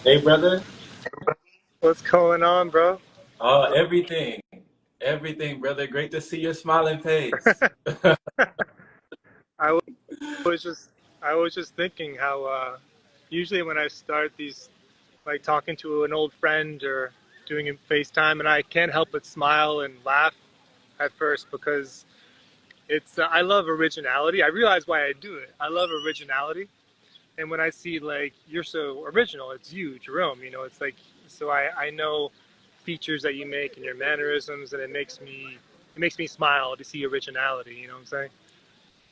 Hey, brother. What's going on, bro? Oh, everything, brother. Great to see your smiling face. I was just I was just thinking how usually when I start these like talking to an old friend or doing a FaceTime, and I can't help but smile and laugh at first because it's I love originality. I realize why I do it. I love originality, and when I see like you're so original, it's you, Jerome. It's like so I know features that you make and your mannerisms, and it makes me smile to see originality. You know what I'm saying?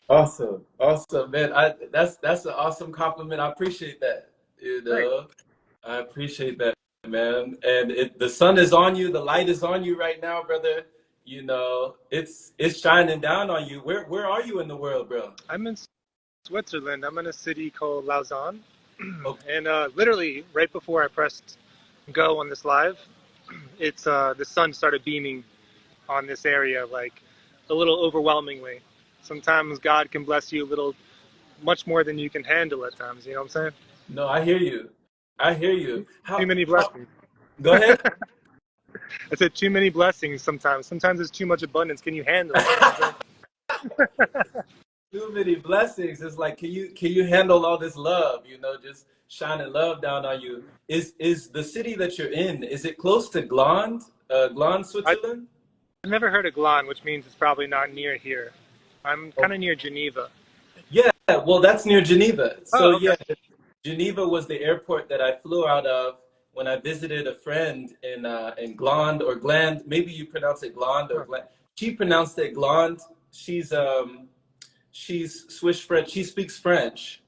Awesome, man. That's an awesome compliment. I appreciate that. Thanks. I appreciate that, man. And the sun is on you, the light is on you right now, brother. It's shining down on you. Where are you in the world, bro? I'm in Switzerland. I'm in a city called Lausanne, Okay. and literally right before I pressed go on this live, it's the sun started beaming on this area like a little overwhelmingly. Sometimes God can bless you a little, much more than you can handle at times. You know what I'm saying? No, I hear you. I hear you. Too many How blessings. go ahead. I said too many blessings sometimes. Sometimes there's too much abundance. Can you handle it? You know what I'm Too many blessings. It's like, can you handle all this love? Just shining love down on you. Is the city that you're in? Is it close to Gland, saying? Switzerland? I've never heard of Glan, which means it's probably not near here. I'm kind Oh, of near Geneva. yeah. Well, that's near Geneva. So Oh, okay. yeah, Geneva was the airport that I flew out of when I visited a friend in Gland or Gland. Maybe you pronounce it Gland or Huh. Gland. She pronounced it Gland. She's Swiss French. She speaks French,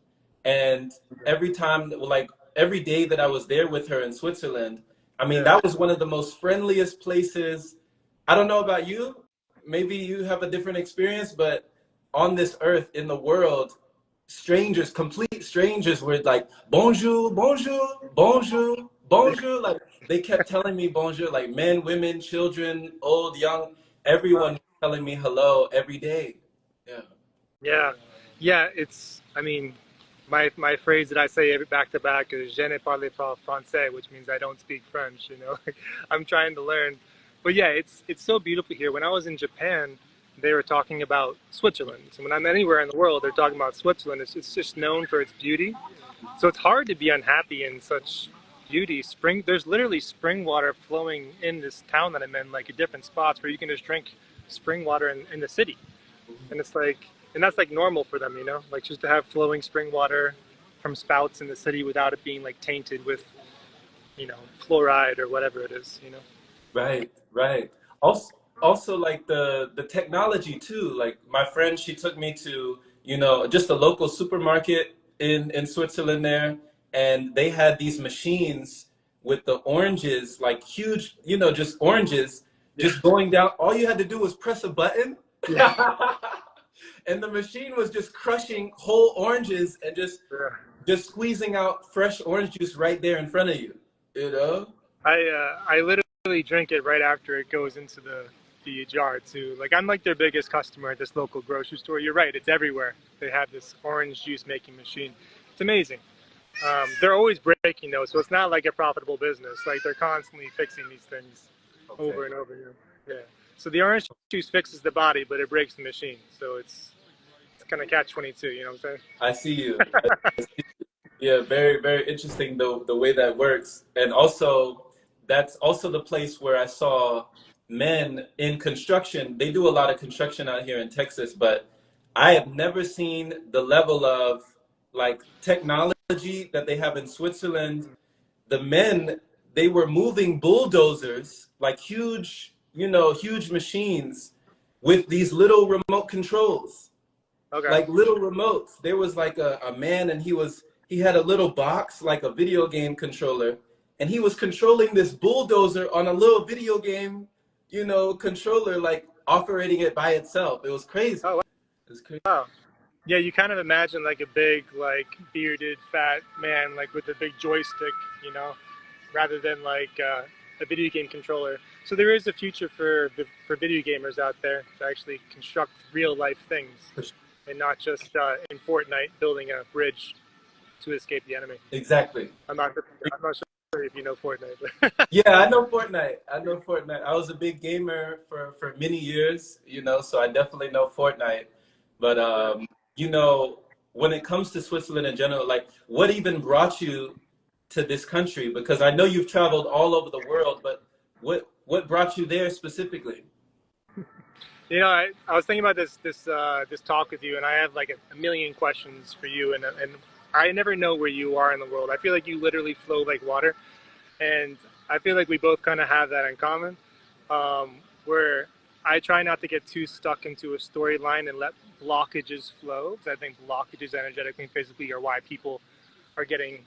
and every time, like every day that I was there with her in Switzerland, I mean, Yeah. that was one of the most friendliest places. I don't know about you. Maybe you have a different experience, but on this earth, in the world, strangers, complete strangers, were like bonjour, bonjour, bonjour, bonjour. Like they kept telling me bonjour, like men, women, children, old, young, Huh. everyone telling me hello every day. Yeah. Yeah. Yeah. I mean, my phrase that I say every back to back is "Je ne parle pas français," which means I don't speak French. I'm trying to learn, but yeah, it's so beautiful here. When I was in Japan, they were talking about Switzerland. So when I'm anywhere in the world, they're talking about Switzerland. It's just known for its beauty. So it's hard to be unhappy in such beauty. There's literally spring water flowing in this town that I'm in, like at different spots where you can just drink spring water in the city, and it's like, and that's like normal for them, like just to have flowing spring water from spouts in the city without it being like tainted with, fluoride or whatever it is. Right, right. Also like the technology too. Like my friend, she took me to, just a local supermarket in Switzerland there, and they had these machines with the oranges, like huge, just oranges, Yeah, just going down. All you had to do was press a button, yeah, and the machine was just crushing whole oranges and just yeah. just squeezing out fresh orange juice right there in front of you, you know? I literally drink it right after it goes into the jar too. Like I'm like their biggest customer at this local grocery store. You're right, it's everywhere. They have this orange juice making machine. It's amazing. They're always breaking those, so it's not like a profitable business. Like they're constantly fixing these things Okay. over and over again. Yeah. So the orange juice fixes the body, but it breaks the machine. So it's kind of catch 22. You know what I'm I see you. Yeah, very, very interesting the way that works. And also that's also the place where I saw men in construction. They do a lot of construction out here in Texas, but I have never seen the level of like technology that they have in Switzerland. The men, they were moving bulldozers, like huge, huge machines with these little remote controls, saying? Okay. like little remotes. There was like a man, and he had a little box like a video game controller, and he was controlling this bulldozer on a little video game, controller, like operating it by itself. It was crazy. Oh It was crazy. wow. Yeah, you kind of imagine like a big, like bearded, fat man, like with a big joystick, you know, rather than like a video game controller. So there is a future for video gamers out there to actually construct real life things and not just in Fortnite building a bridge. to escape the enemy. Exactly. I'm not sure if you know Fortnite. Yeah, I know Fortnite. I know Fortnite. I was a big gamer for many years, you know, so I definitely know Fortnite. But Yeah. you know, when it comes to Switzerland in general, like what even brought you to this country? Because I know you've traveled all over the world, but what brought you there specifically? You know, I was thinking about this talk with you, and I have like a million questions for you, and I never know where you are in the world. I feel like you literally flow like water, and I feel like we both kind of have that in common, where I try not to get too stuck into a storyline and let blockages flow. Because I think blockages energetically and physically are why people are getting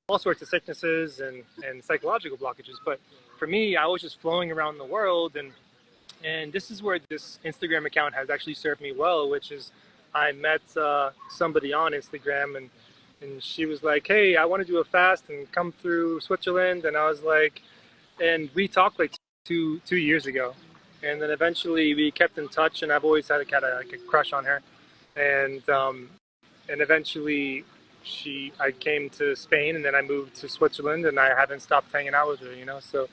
all sorts of sicknesses and psychological blockages. But for me, I was just flowing around the world, and this is where this Instagram account has actually served me well, which is I met somebody on Instagram, and she was like, "Hey, I want to do a fast and come through Switzerland," and I was like, and we talked like two years ago, and then eventually we kept in touch, and I've always had like a crush on her, and eventually I came to Spain, and then I moved to Switzerland, and I haven't stopped hanging out with her, you know. So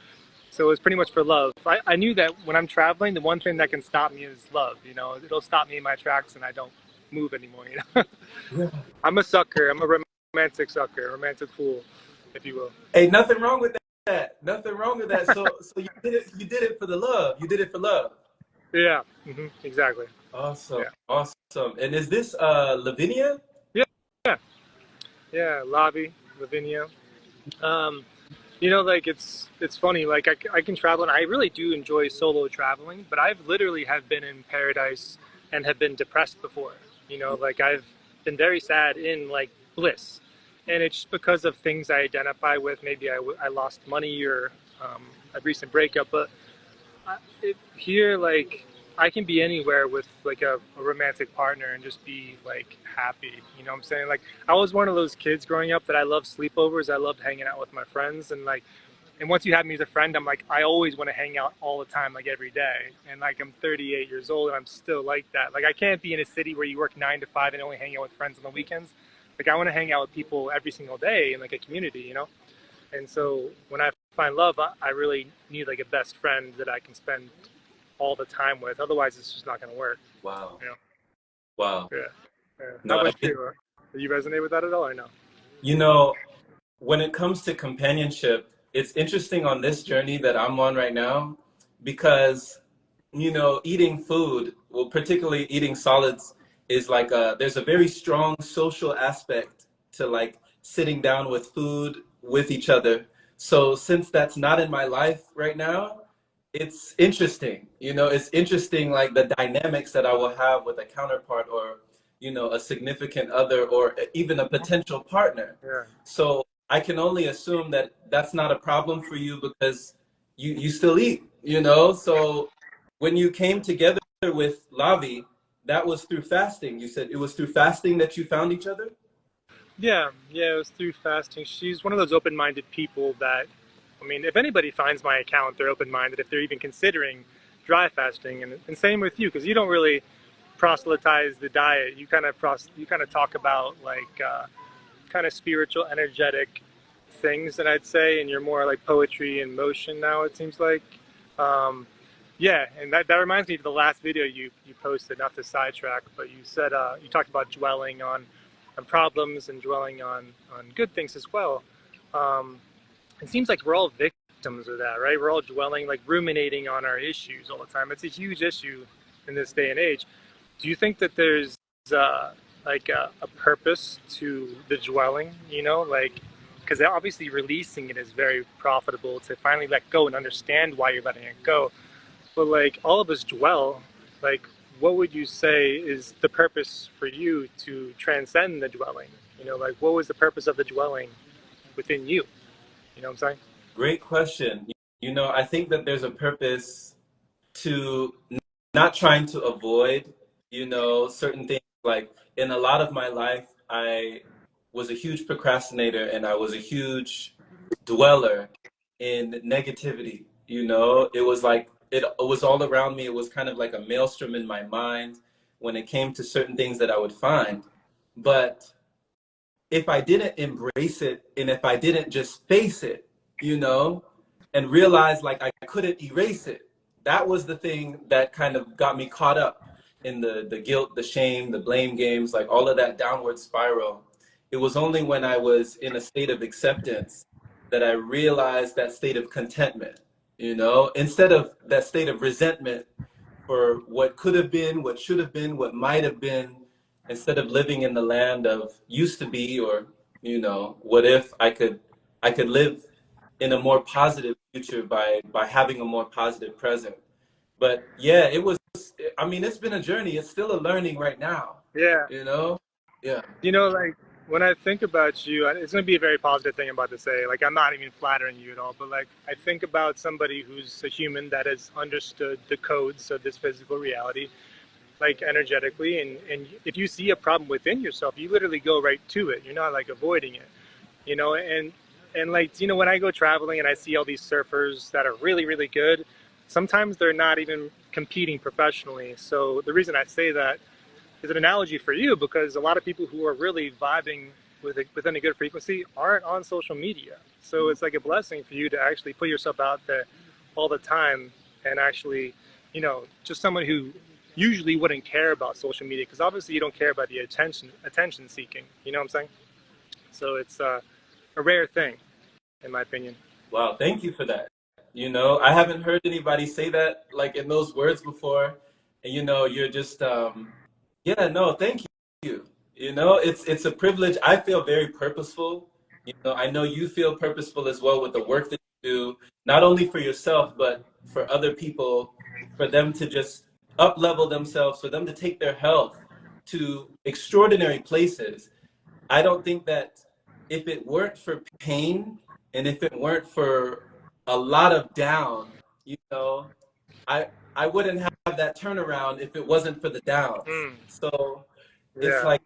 it was pretty much for love. I knew that when I'm traveling, the one thing that can stop me is love. You know, it'll stop me in my tracks, and I don't move anymore. You know, Yeah. I'm a sucker. I'm a romantic sucker, romantic fool, if you will. Hey, nothing wrong with that. Nothing wrong with that. So you did it for the love. You did it for love. Yeah, exactly. Awesome. Yeah, Awesome. And is this Lavinia? yeah, yeah, yeah. Lavi, Lavinia. Um, you know, like it's funny. Like I can travel, and I really do enjoy solo traveling. But I've literally have been in paradise and have been depressed before. You know, like I've been very sad in like bliss, and it's because of things I identify with. Maybe I lost money or a recent breakup, but here, like, I can be anywhere with like a romantic partner and just be like happy. You know what I'm saying? Like, I was one of those kids growing up that I loved sleepovers. I loved hanging out with my friends, and like, and once you have me as a friend, I'm like, I always want to hang out all the time, like every day. And like, I'm 38 years old, and I'm still like that. Like, I can't be in a city where you work 9 to 5 and only hang out with friends on the weekends. Like, I want to hang out with people every single day in like a community, you know. And so when I find love, I really need like a best friend that I can spend all the time with. Otherwise, it's just not going to work. Wow. You know? Wow. Yeah. Yeah. How No, I about get, you? Do you resonate with that at all, or no? you know, when it comes to companionship, it's interesting on this journey that I'm on right now because, you know, eating food, well, particularly eating solids, is like there's a very strong social aspect to like sitting down with food with each other. So since that's not in my life right now, it's interesting. You know, it's interesting like the dynamics that I will have with a counterpart or, you know, a significant other or even a potential partner. Yeah. So I can only assume that that's not a problem for you because you still eat, you know? So when you came together with Lavi, that was through fasting. You said it was through fasting that you found each other? Yeah, yeah, it was through fasting. She's one of those open-minded people that, I mean, if anybody finds my account, they're open-minded if they're even considering dry fasting. And same with you, because you don't really proselytize the diet. You kind of talk about like kind of spiritual, energetic things that I'd say, and you're more like poetry in motion now. It seems like. Um, yeah, and that reminds me of the last video you posted. Not to sidetrack, but you said you talked about dwelling on problems and dwelling on good things as well. Um, it seems like we're all victims of that, right? We're all dwelling, like ruminating on our issues all the time. It's a huge issue in this day and age. Do you think that there's uh, like a purpose to the dwelling? You know, like because obviously releasing it is very profitable to finally let go and understand why you're letting it go. But like all of us dwell, like what would you say is the purpose for you to transcend the dwelling? You know, like what was the purpose of the dwelling within you? You know what I'm saying? Great question. You know, I think that there's a purpose to not trying to avoid, you know, certain things. Like in a lot of my life, I was a huge procrastinator and I was a huge dweller in negativity. You know, it was like it was all around me. It was kind of like a maelstrom in my mind when it came to certain things that I would find. But if I didn't embrace it and if I didn't just face it, you know, and realize like I couldn't erase it, that was the thing that kind of got me caught up in the guilt, the shame, the blame games, like all of that downward spiral. It was only when I was in a state of acceptance that I realized that state of contentment, you know, instead of that state of resentment for what could have been, what should have been, what might have been, instead of living in the land of used to be, or, you know, what if I could live in a more positive future by having a more positive present. But yeah, it was, I mean, it's been a journey. It's still a learning right now, Yeah. you know? Yeah. You know, like when I think about you, and it's going to be a very positive thing I'm about to say. Like, I'm not even flattering you at all, but like, I think about somebody who's a human that has understood the codes of this physical reality, like energetically. And if you see a problem within yourself, you literally go right to it. You're not like avoiding it, you know? And like, you know, when I go traveling and I see all these surfers that are really, really good, sometimes they're not even competing professionally. So the reason I say that is an analogy for you because a lot of people who are really vibing within a good frequency aren't on social media. So it's like a blessing for you to actually put yourself out there all the time and actually, you know, just someone who usually wouldn't care about social media because obviously you don't care about the attention seeking. You know what I'm saying? So it's a rare thing, in my opinion. Wow, thank you for that. You know, I haven't heard anybody say that like in those words before. And you know, you're just yeah, no, thank you. You know, it's a privilege. I feel very purposeful. You know, I know you feel purposeful as well with the work that you do, not only for yourself, but for other people, for them to just up level themselves, for them to take their health to extraordinary places. I don't think that if it weren't for pain and if it weren't for a lot of down, you know, I wouldn't have that turnaround if it wasn't for the downs. Mm, So it's yeah, like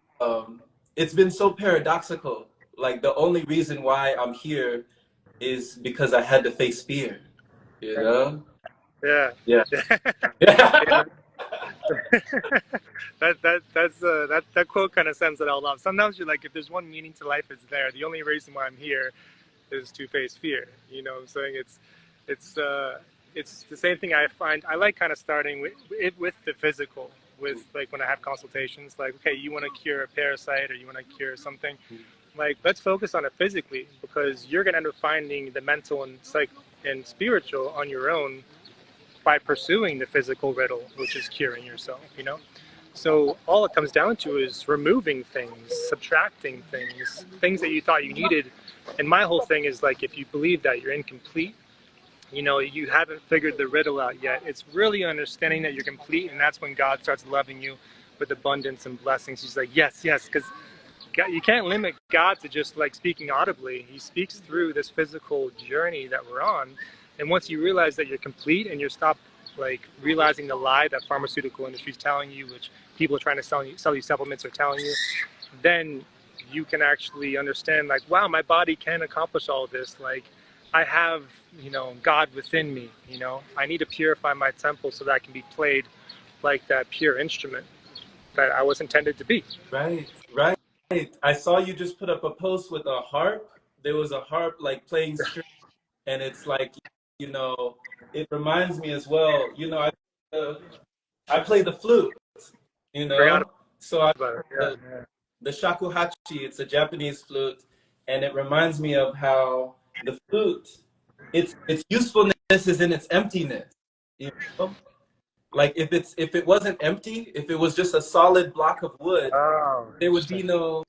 it's been so paradoxical. Like the only reason why I'm here is because I had to face fear, you know? yeah, Yeah. yeah. Yeah. That quote kind of sums it all up. Sometimes you're like, if there's one meaning to life, it's there. The only reason why I'm here is to face fear. You know what I'm saying? It's it's the same thing I find. I like kind of starting with the physical, with like when I have consultations. Like, okay, you want to cure a parasite or you want to cure something. Like, let's focus on it physically because you're gonna end up finding the mental and psych and spiritual on your own by pursuing the physical riddle, which is curing yourself. You know. So all it comes down to is removing things, subtracting things, things that you thought you needed. And my whole thing is like, if you believe that you're incomplete, you know, you haven't figured the riddle out yet. It's really understanding that you're complete, and that's when God starts loving you with abundance and blessings. He's like, yes, yes, because you can't limit God to just like speaking audibly. He speaks through this physical journey that we're on. And once you realize that you're complete and you stop like realizing the lie that pharmaceutical industry is telling you, which people are trying to sell you supplements are telling you, then you can actually understand like, wow, my body can accomplish all this. Like I have, you know, God within me, you know, I need to purify my temple so that I can be played like that pure instrument that I was intended to be. Right, right. I saw you just put up a post with a harp. There was a harp like playing string, and it's like, you know, it reminds me as well. You know, I play the flute. You Forgot know, so I about it. Yeah, the yeah. the shakuhachi. It's a Japanese flute, and it reminds me of how the flute, its usefulness is in its emptiness. You know, like if it wasn't empty, if it was just a solid block of wood, Oh, there would be interesting. no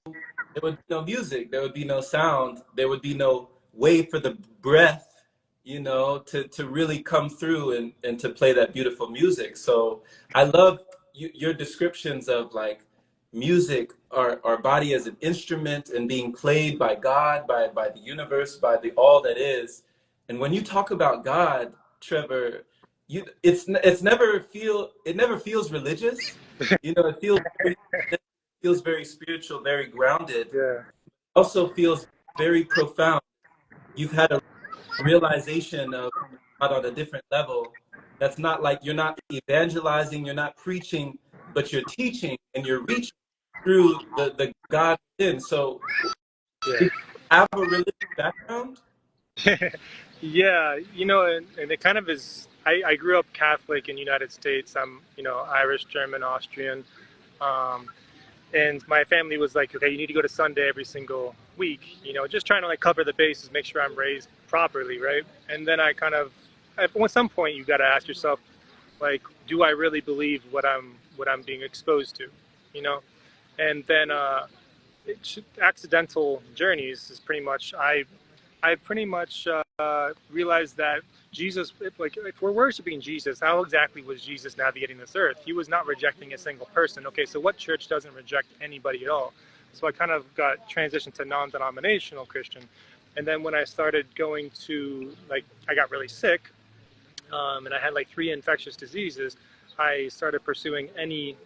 there would be no music, there would be no sound, there would be no way for the breath, you know, to really come through and to play that beautiful music. So I love your descriptions of like music, our body as an instrument and being played by God, by the universe, by the all that is. And when you talk about God, Trevor, it never feels religious. You know, it feels very spiritual, very grounded. Yeah. Also feels very profound. You've had a realization of God on a different level. That's not like you're not evangelizing, you're not preaching, but you're teaching and you're reaching through the God within. So Yeah. Did you have a religious background? Yeah, and it kind of is. I grew up Catholic in the United States. I'm, Irish, German, Austrian. Um, and my family was like, okay, you need to go to Sunday every single week, just trying to like cover the bases, make sure I'm raised properly, right? And then I kind of, at some point, you got to ask yourself, like, do I really believe what I'm being exposed to, you know? And then accidental journeys is pretty much I pretty much realized that Jesus, if we're worshiping Jesus, how exactly was Jesus navigating this earth? He was not rejecting a single person. Okay, so what church doesn't reject anybody at all? So I kind of got transitioned to non-denominational Christian. And then when I started going to, like, I got really sick, and I had like 3 infectious diseases, I started pursuing any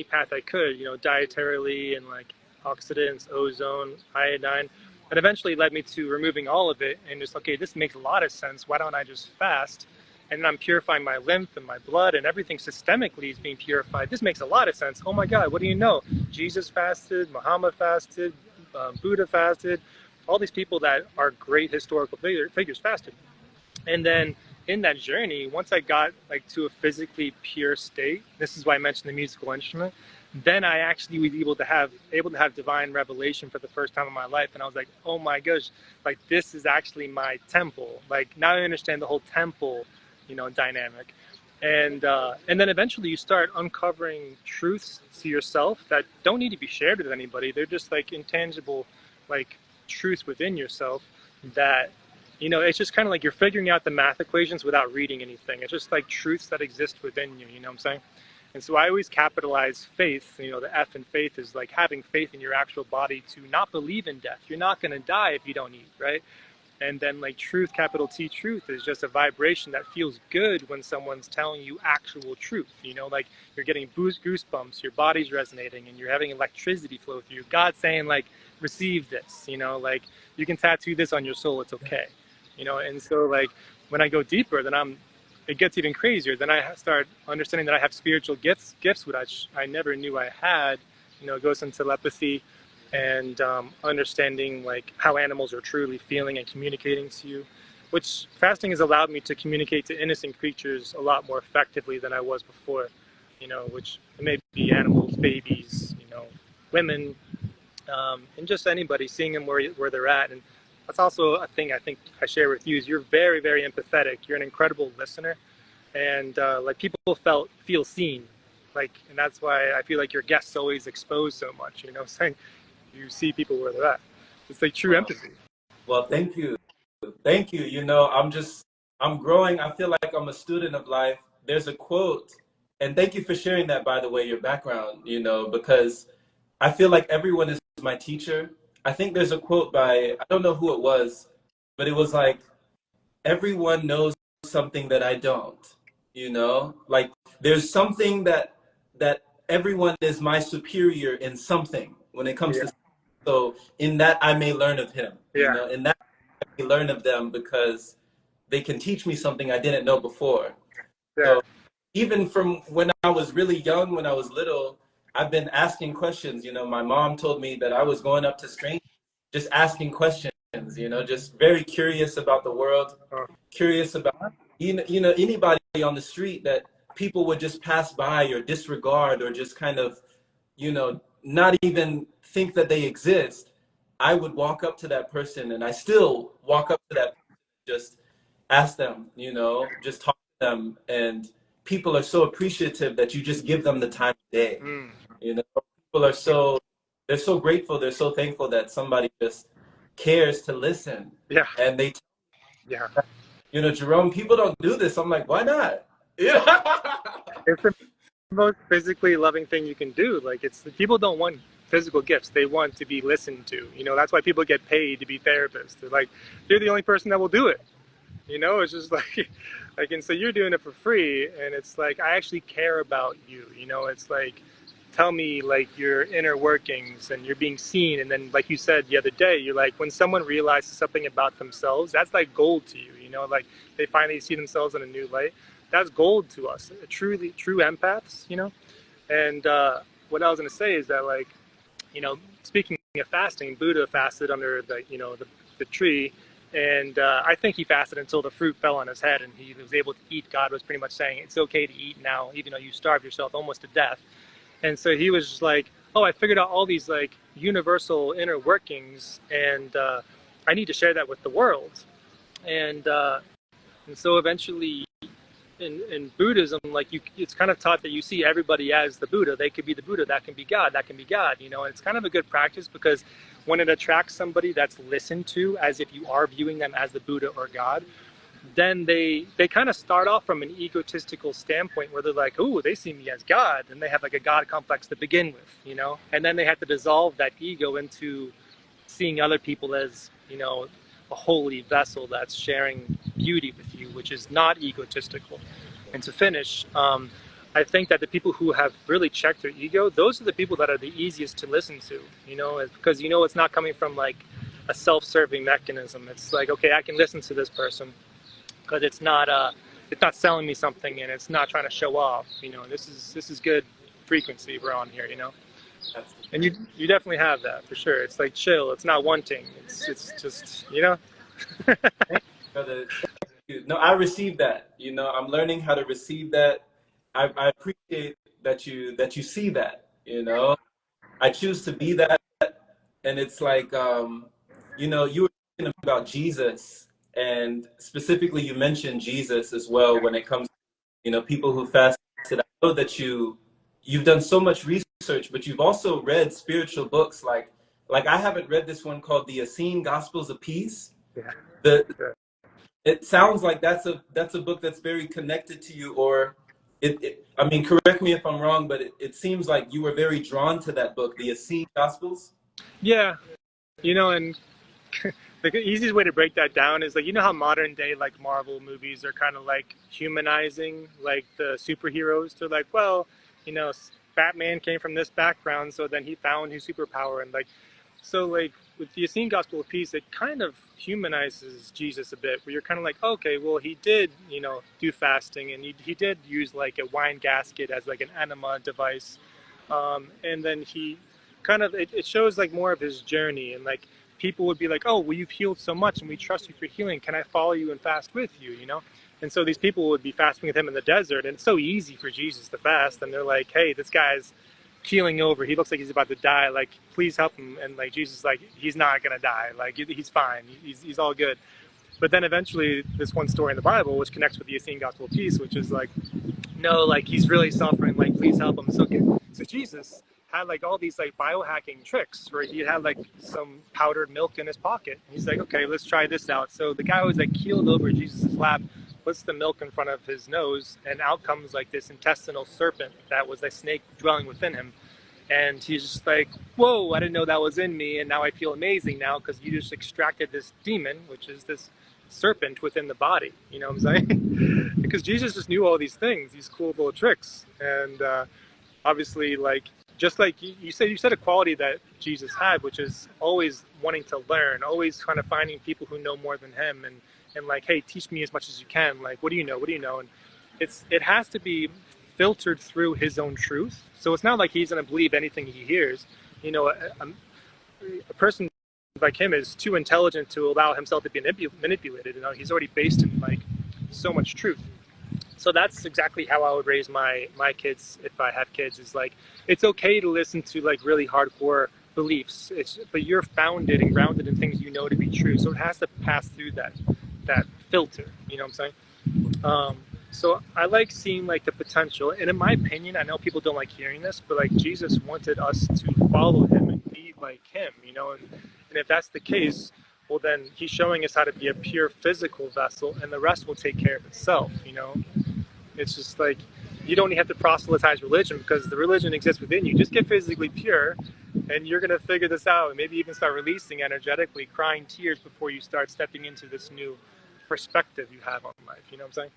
path I could, dietarily and like oxidants, ozone, iodine. That eventually led me to removing all of it and just, okay, this makes a lot of sense. Why don't I just fast? And then I'm purifying my lymph and my blood, and everything systemically is being purified. This makes a lot of sense. Oh my God, what do you know? Jesus fasted, Muhammad fasted, Buddha fasted. All these people that are great historical figures fasted. And then in that journey, once I got like to a physically pure state, this is why I mentioned the musical instrument, then I actually was able to have divine revelation for the first time in my life. And I was like, oh my gosh, like this is actually my temple. Like now I understand the whole temple, dynamic. And then eventually you start uncovering truths to yourself that don't need to be shared with anybody. They're just like intangible, like truths within yourself that, it's just kind of like you're figuring out the math equations without reading anything. It's just like truths that exist within you, you know what I'm saying? And so I always capitalize faith. The F in faith is like having faith in your actual body to not believe in death. You're not going to die if you don't eat, right? And then like truth, capital T truth, is just a vibration that feels good when someone's telling you actual truth. Like you're getting goosebumps, your body's resonating, and you're having electricity flow through you. God's saying like, receive this, like you can tattoo this on your soul, it's okay. And so like when I go deeper, then it gets even crazier. Then I start understanding that I have spiritual gifts which I never knew I had. It goes into telepathy and understanding like how animals are truly feeling and communicating to you, which fasting has allowed me to communicate to innocent creatures a lot more effectively than I was before. Which may be animals, babies, women, and just anybody, seeing them where they're at. And that's also a thing I think I share with you is you're very, very empathetic. You're an incredible listener, and like people feel seen, like, and that's why I feel like your guests always expose so much. Saying you see people where they're at. It's like true Well, empathy. well, thank you. Thank you. I'm growing. I feel like I'm a student of life. There's a quote, and thank you for sharing that, by the way, your background, because I feel like everyone is my teacher. I think there's a quote by, I don't know who it was, but it was like, everyone knows something that I don't, like there's something that everyone is my superior in something when it comes Yeah, to, so in that I may learn of him, yeah, in that I may learn of them because they can teach me something I didn't know before. yeah. So even from when I was really young, when I was little, I've been asking questions. My mom told me that I was going up to strangers, just asking questions, just very curious about the world, Oh, curious about, anybody on the street that people would just pass by or disregard or just kind of, not even think that they exist. I would walk up to that person, and I still walk up to that person, just ask them, just talk to them. And people are so appreciative that you just give them the time of day. mm, People are they're so grateful, they're so thankful that somebody just cares to listen. yeah, And they, yeah. Jerome, people don't do this. I'm like, why not? Yeah. It's the most physically loving thing you can do. Like people don't want physical gifts; they want to be listened to. That's why people get paid to be therapists. They're like, you're the only person that will do it. It's just like, and so you're doing it for free, and it's like I actually care about you. It's like, tell me like your inner workings, and you're being seen. And then, like you said the other day, you're like, when someone realizes something about themselves, that's like gold to you. Like they finally see themselves in a new light. That's gold to us, truly true empaths. And what I was gonna say is that, like, speaking of fasting. Buddha fasted under the tree, and I think he fasted until the fruit fell on his head and he was able to eat. God was pretty much saying it's okay to eat now, even though you starved yourself almost to death. And so he was just like, oh, I figured out all these like universal inner workings, and I need to share that with the world. And so eventually in Buddhism, like it's kind of taught that you see everybody as the Buddha. They could be the Buddha, that can be God, that can be God, you know. And it's kind of a good practice because when it attracts somebody that's listened to as if you are viewing them as the Buddha or God, then they kind of start off from an egotistical standpoint where they're like, oh, they see me as God, and they have like a God complex to begin with, you know. And then they have to dissolve that ego into seeing other people as, you know, a holy vessel that's sharing beauty with you, which is not egotistical. And to finish, I think that the people who have really checked their ego, those are the people that are the easiest to listen to, you know, because you know it's not coming from like a self-serving mechanism. It's like, okay, I can listen to this person because it's not selling me something and it's not trying to show off. You know, this is good frequency we're on here, you know. And you definitely have that for sure. It's like chill. It's not wanting. It's just, you know. Brother, no, I received that. You know, I'm learning how to receive that. I appreciate that you see that. You know, I choose to be that, and it's like, you know, you were talking about Jesus, and specifically you mentioned Jesus as well when it comes to, you know, people who fasted. I know that you've done so much research, but you've also read spiritual books like I haven't read this one called the Essene Gospels of Peace. Yeah. The It sounds like that's a book that's very connected to you, or I mean, correct me if I'm wrong, but it seems like you were very drawn to that book, the Essene Gospels. Yeah, you know, and the easiest way to break that down is like, you know how modern day like Marvel movies are kind of like humanizing like the superheroes. They're like, well, you know, Batman came from this background, so then he found his superpower, and like, so like with the Essene Gospel of Peace, it kind of humanizes Jesus a bit, where you're kind of like, okay, well, he did, you know, do fasting, and he did use like a wine gasket as like an enema device, and then he kind of it shows like more of his journey, and like people would be like, oh, well, you've healed so much, and we trust you for healing. Can I follow you and fast with you? You know. And so these people would be fasting with him in the desert, and it's so easy for Jesus to fast. And they're like, hey, this guy's keeling over. He looks like he's about to die. Like, please help him. And like Jesus is like, he's not gonna die. Like, he's fine. He's all good. But then eventually, this one story in the Bible, which connects with the Essene Gospel of Peace, which is like, no, like he's really suffering. Like, please help him. So Jesus had like all these like biohacking tricks where he had like some powdered milk in his pocket. He's like, okay, let's try this out. So the guy was like keeled over Jesus' lap, puts the milk in front of his nose, and out comes like this intestinal serpent that was a snake dwelling within him. And he's just like, whoa, I didn't know that was in me, and now I feel amazing now because you just extracted this demon, which is this serpent within the body. You know what I'm saying? Because Jesus just knew all these things, these cool little tricks. And obviously, like, just like you said a quality that Jesus had, which is always wanting to learn, always kind of finding people who know more than him, and like, hey, teach me as much as you can. Like, what do you know? And it has to be filtered through his own truth. So it's not like he's going to believe anything he hears. You know, a person like him is too intelligent to allow himself to be manipulated. You know, he's already based in like so much truth. So that's exactly how I would raise my kids if I have kids. Is like, it's okay to listen to like really hardcore beliefs. But you're founded and grounded in things you know to be true. So it has to pass through that filter. You know what I'm saying? So I like seeing like the potential. And in my opinion, I know people don't like hearing this, but like Jesus wanted us to follow him and be like him. You know, and if that's the case, well then he's showing us how to be a pure physical vessel, and the rest will take care of itself. You know. It's just like, you don't have to proselytize religion because the religion exists within you. Just get physically pure and you're going to figure this out, and maybe even start releasing energetically, crying tears before you start stepping into this new perspective you have on life. You know what I'm saying?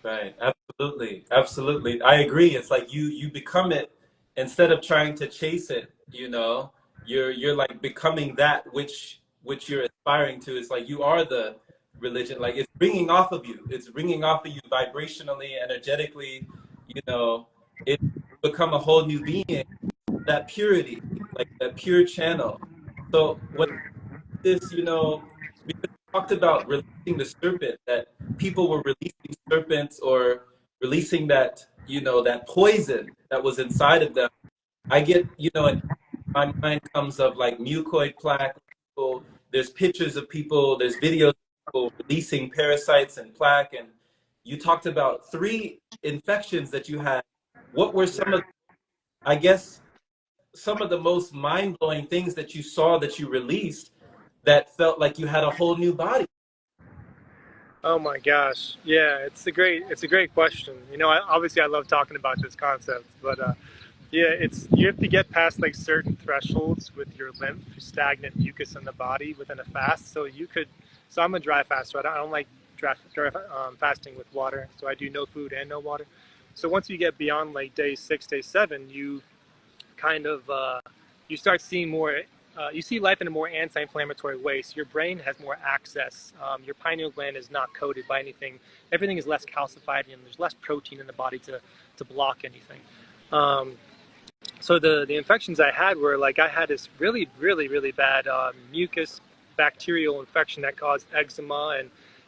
Right. Absolutely. Absolutely. I agree. It's like you become it instead of trying to chase it, you know. You're like becoming that which you're aspiring to. It's like you are the religion. Like it's ringing off of you. It's ringing off of you vibrationally, energetically, you know. It become a whole new being, that purity, like that pure channel. So when this, you know, because you talked about releasing the serpent, that people were releasing serpents or releasing that, you know, that poison that was inside of them. I get, you know, in my mind comes of like mucoid plaque. People, there's pictures of people, there's videos of people releasing parasites and plaque. And you talked about three infections that you had. What were some of, I guess, some of the most mind-blowing things that you saw that you released that felt like you had a whole new body? Oh my gosh, yeah, it's a great question. You know, obviously I love talking about this concept, but yeah, it's you have to get past like certain thresholds with your lymph, stagnant mucus in the body within a fast. So you could, so I'm a dry faster. I don't like fasting with water. So I do no food and no water. So once you get beyond like day 6, day 7, you kind of you start seeing more. You see life in a more anti-inflammatory way. So your brain has more access. Your pineal gland is not coated by anything. Everything is less calcified, and there's less protein in the body to block anything. Um, so the infections I had were like I had this really bad mucus bacterial infection that caused eczema,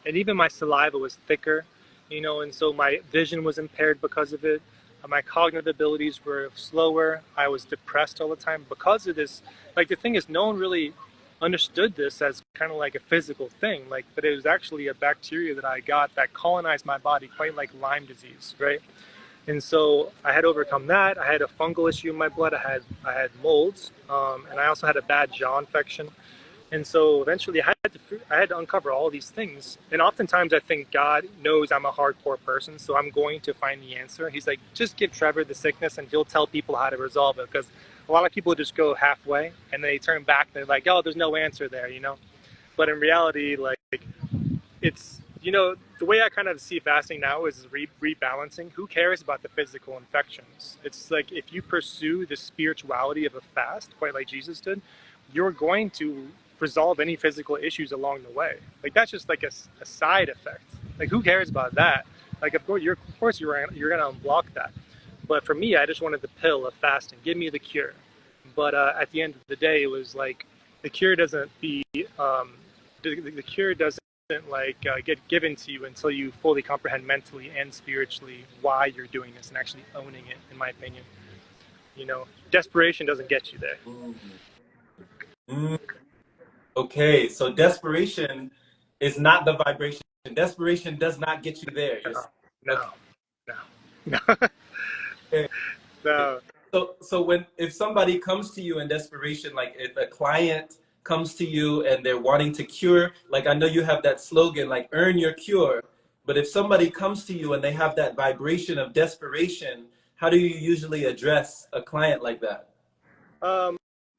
and even my saliva was thicker, you know, and so my vision was impaired because of it. My cognitive abilities were slower. I was depressed all the time because of this. Like the thing is, no one really understood this as kind of like a physical thing, like, but it was actually a bacteria that I got that colonized my body, quite like Lyme disease, right? And so I had overcome that. I had a fungal issue in my blood. I had molds, and I also had a bad jaw infection. And so eventually I had to uncover all these things. And oftentimes I think God knows I'm a hardcore person, so I'm going to find the answer. He's like, just give Trevor the sickness and he'll tell people how to resolve it. Because a lot of people just go halfway and they turn back and they're like, oh, there's no answer there, you know? But in reality, like, it's, you know, the way I kind of see fasting now is rebalancing. Who cares about the physical infections? It's like if you pursue the spirituality of a fast, quite like Jesus did, you're going to resolve any physical issues along the way. Like that's just like a side effect. Like who cares about that? Like of course you're gonna unblock that. But for me, I just wanted the pill of fasting. Give me the cure. But at the end of the day, it was like the cure doesn't be the cure doesn't like get given to you until you fully comprehend mentally and spiritually why you're doing this and actually owning it. In my opinion, you know, desperation doesn't get you there. Mm, okay, so desperation is not the vibration. Desperation does not get you there. You're No, okay. no, no, no. Okay. No. So when if somebody comes to you in desperation, like if a client comes to you and they're wanting to cure, like I know you have that slogan, like earn your cure. But if somebody comes to you and they have that vibration of desperation, how do you usually address a client like that? Um,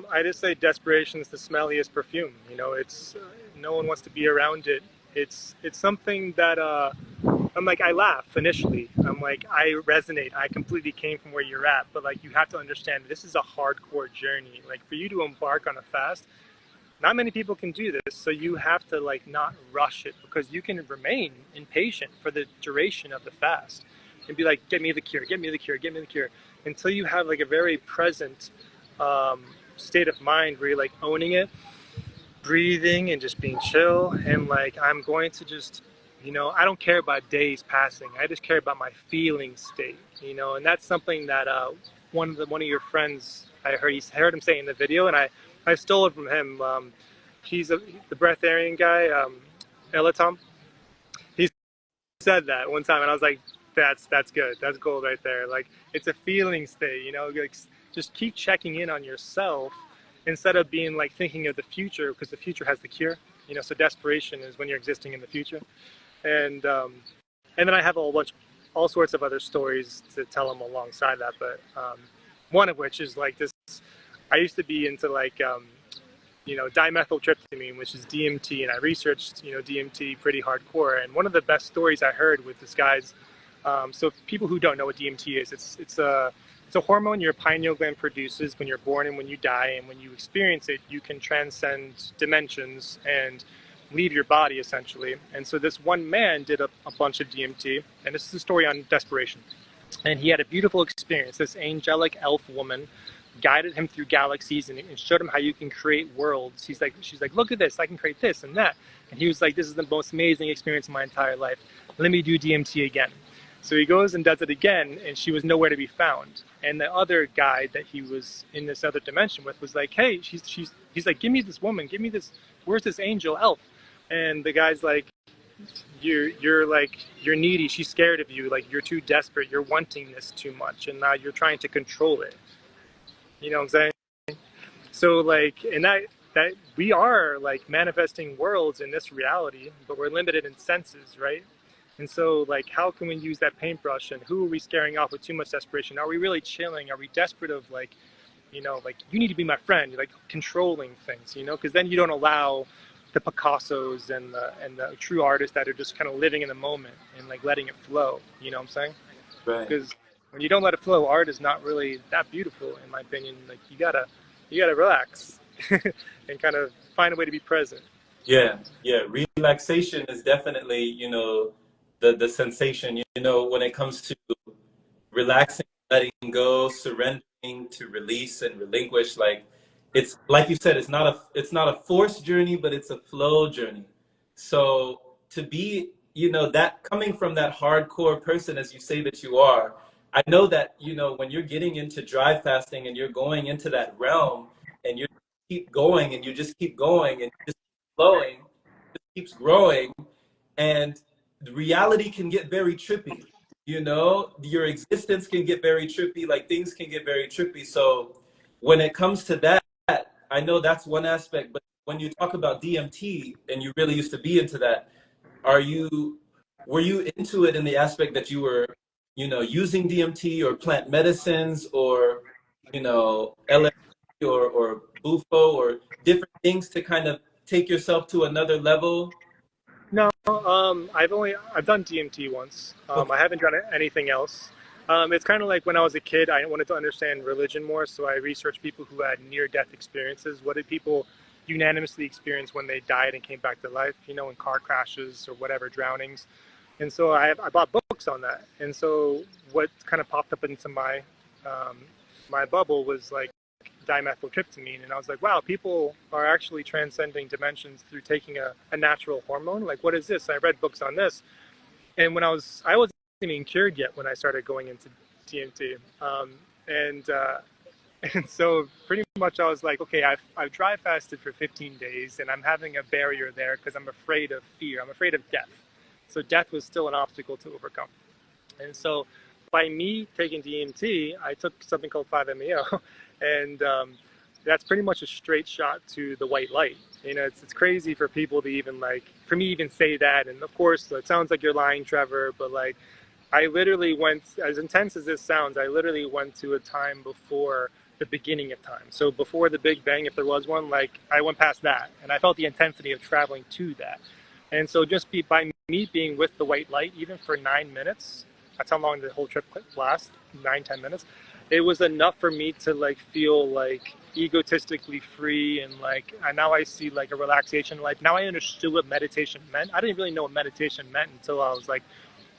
I just say desperation is the smelliest perfume. You know, it's no one wants to be around it. It's something that I'm like I laugh initially. I'm like I resonate. I completely came from where you're at, but like you have to understand this is a hardcore journey. Like for you to embark on a fast, not many people can do this, so you have to like not rush it because you can remain impatient for the duration of the fast and be like, get me the cure, get me the cure, get me the cure, until you have like a very present um, state of mind where you're like owning it, breathing and just being chill, and like I'm going to just, you know, I don't care about days passing. I just care about my feeling state, you know, and that's something that one of your friends I heard him say in the video, and I stole it from him. He's the breatharian guy, Elatom. He said that one time, and I was like, that's good. That's gold right there. Like it's a feeling state, you know. Like just keep checking in on yourself instead of being like thinking of the future because the future has the cure. You know, so desperation is when you're existing in the future, and and then I have all sorts of other stories to tell them alongside that. But one of which is like this. I used to be into like you know, dimethyltryptamine, which is DMT, and I researched, you know, DMT pretty hardcore. And one of the best stories I heard with this guy's, so people who don't know what DMT is, it's a hormone your pineal gland produces when you're born and when you die, and when you experience it, you can transcend dimensions and leave your body essentially. And so this one man did a bunch of DMT, and this is a story on desperation. And he had a beautiful experience. This angelic elf woman guided him through galaxies and showed him how you can create worlds. She's like, look at this, I can create this and that. And he was like, this is the most amazing experience of my entire life. Let me do DMT again. So he goes and does it again, and she was nowhere to be found. And the other guy that he was in this other dimension with was like, hey, he's like, give me this woman, give me this, where's this angel elf? And the guy's like, you're needy, she's scared of you, like you're too desperate, you're wanting this too much, and now you're trying to control it. You know what I'm saying? So like, and that we are like manifesting worlds in this reality, but we're limited in senses, right? And so like, how can we use that paintbrush, and who are we scaring off with too much desperation? Are we really chilling? Are we desperate of like, you know, like you need to be my friend, like controlling things, you know, because then you don't allow the Picassos and the true artists that are just kind of living in the moment and like letting it flow, you know what I'm saying? Right. Because when you don't let it flow, art is not really that beautiful, in my opinion. Like you gotta relax and kind of find a way to be present. Yeah, yeah. Relaxation is definitely, you know, the sensation, you know, when it comes to relaxing, letting go, surrendering to release and relinquish. Like it's like you said, it's not a forced journey, but it's a flow journey. So to be, you know, that coming from that hardcore person as you say that you are, I know that, you know, when you're getting into dry fasting and you're going into that realm and you keep going and you just keep going and just keep flowing, it just keeps growing, and the reality can get very trippy. You know, your existence can get very trippy, like things can get very trippy. So when it comes to that, I know that's one aspect, but when you talk about DMT and you really used to be into that, are you were you into it in the aspect that you were, you know, using DMT or plant medicines or, you know, LSD or bufo or different things to kind of take yourself to another level? No, I've done DMT once. Okay. I haven't done anything else. It's kind of like when I was a kid, I wanted to understand religion more, so I researched people who had near-death experiences. What did people unanimously experience when they died and came back to life? You know, in car crashes or whatever, drownings. And so I bought books on that. And so what kind of popped up into um, my bubble was like dimethyltryptamine, and I was like, wow, people are actually transcending dimensions through taking a natural hormone. Like, what is this? I read books on this, and I wasn't even cured yet when I started going into DMT, and and so pretty much I was like, okay, I've dry fasted for 15 days, and I'm having a barrier there because I'm afraid of fear. I'm afraid of death. So death was still an obstacle to overcome. And so by me taking DMT, I took something called 5-MeO, and that's pretty much a straight shot to the white light. You know, it's crazy for people to even like, for me even say that. And of course, it sounds like you're lying, Trevor, but like, I literally went, as intense as this sounds, I literally went to a time before the beginning of time. So before the Big Bang, if there was one, like I went past that, and I felt the intensity of traveling to that. And so by me being with the white light, even for 9 minutes, that's how long the whole trip lasts, 9-10 minutes. It was enough for me to like feel like egotistically free, and like and now I see like a relaxation in life. Now I understood what meditation meant. I didn't really know what meditation meant until I was like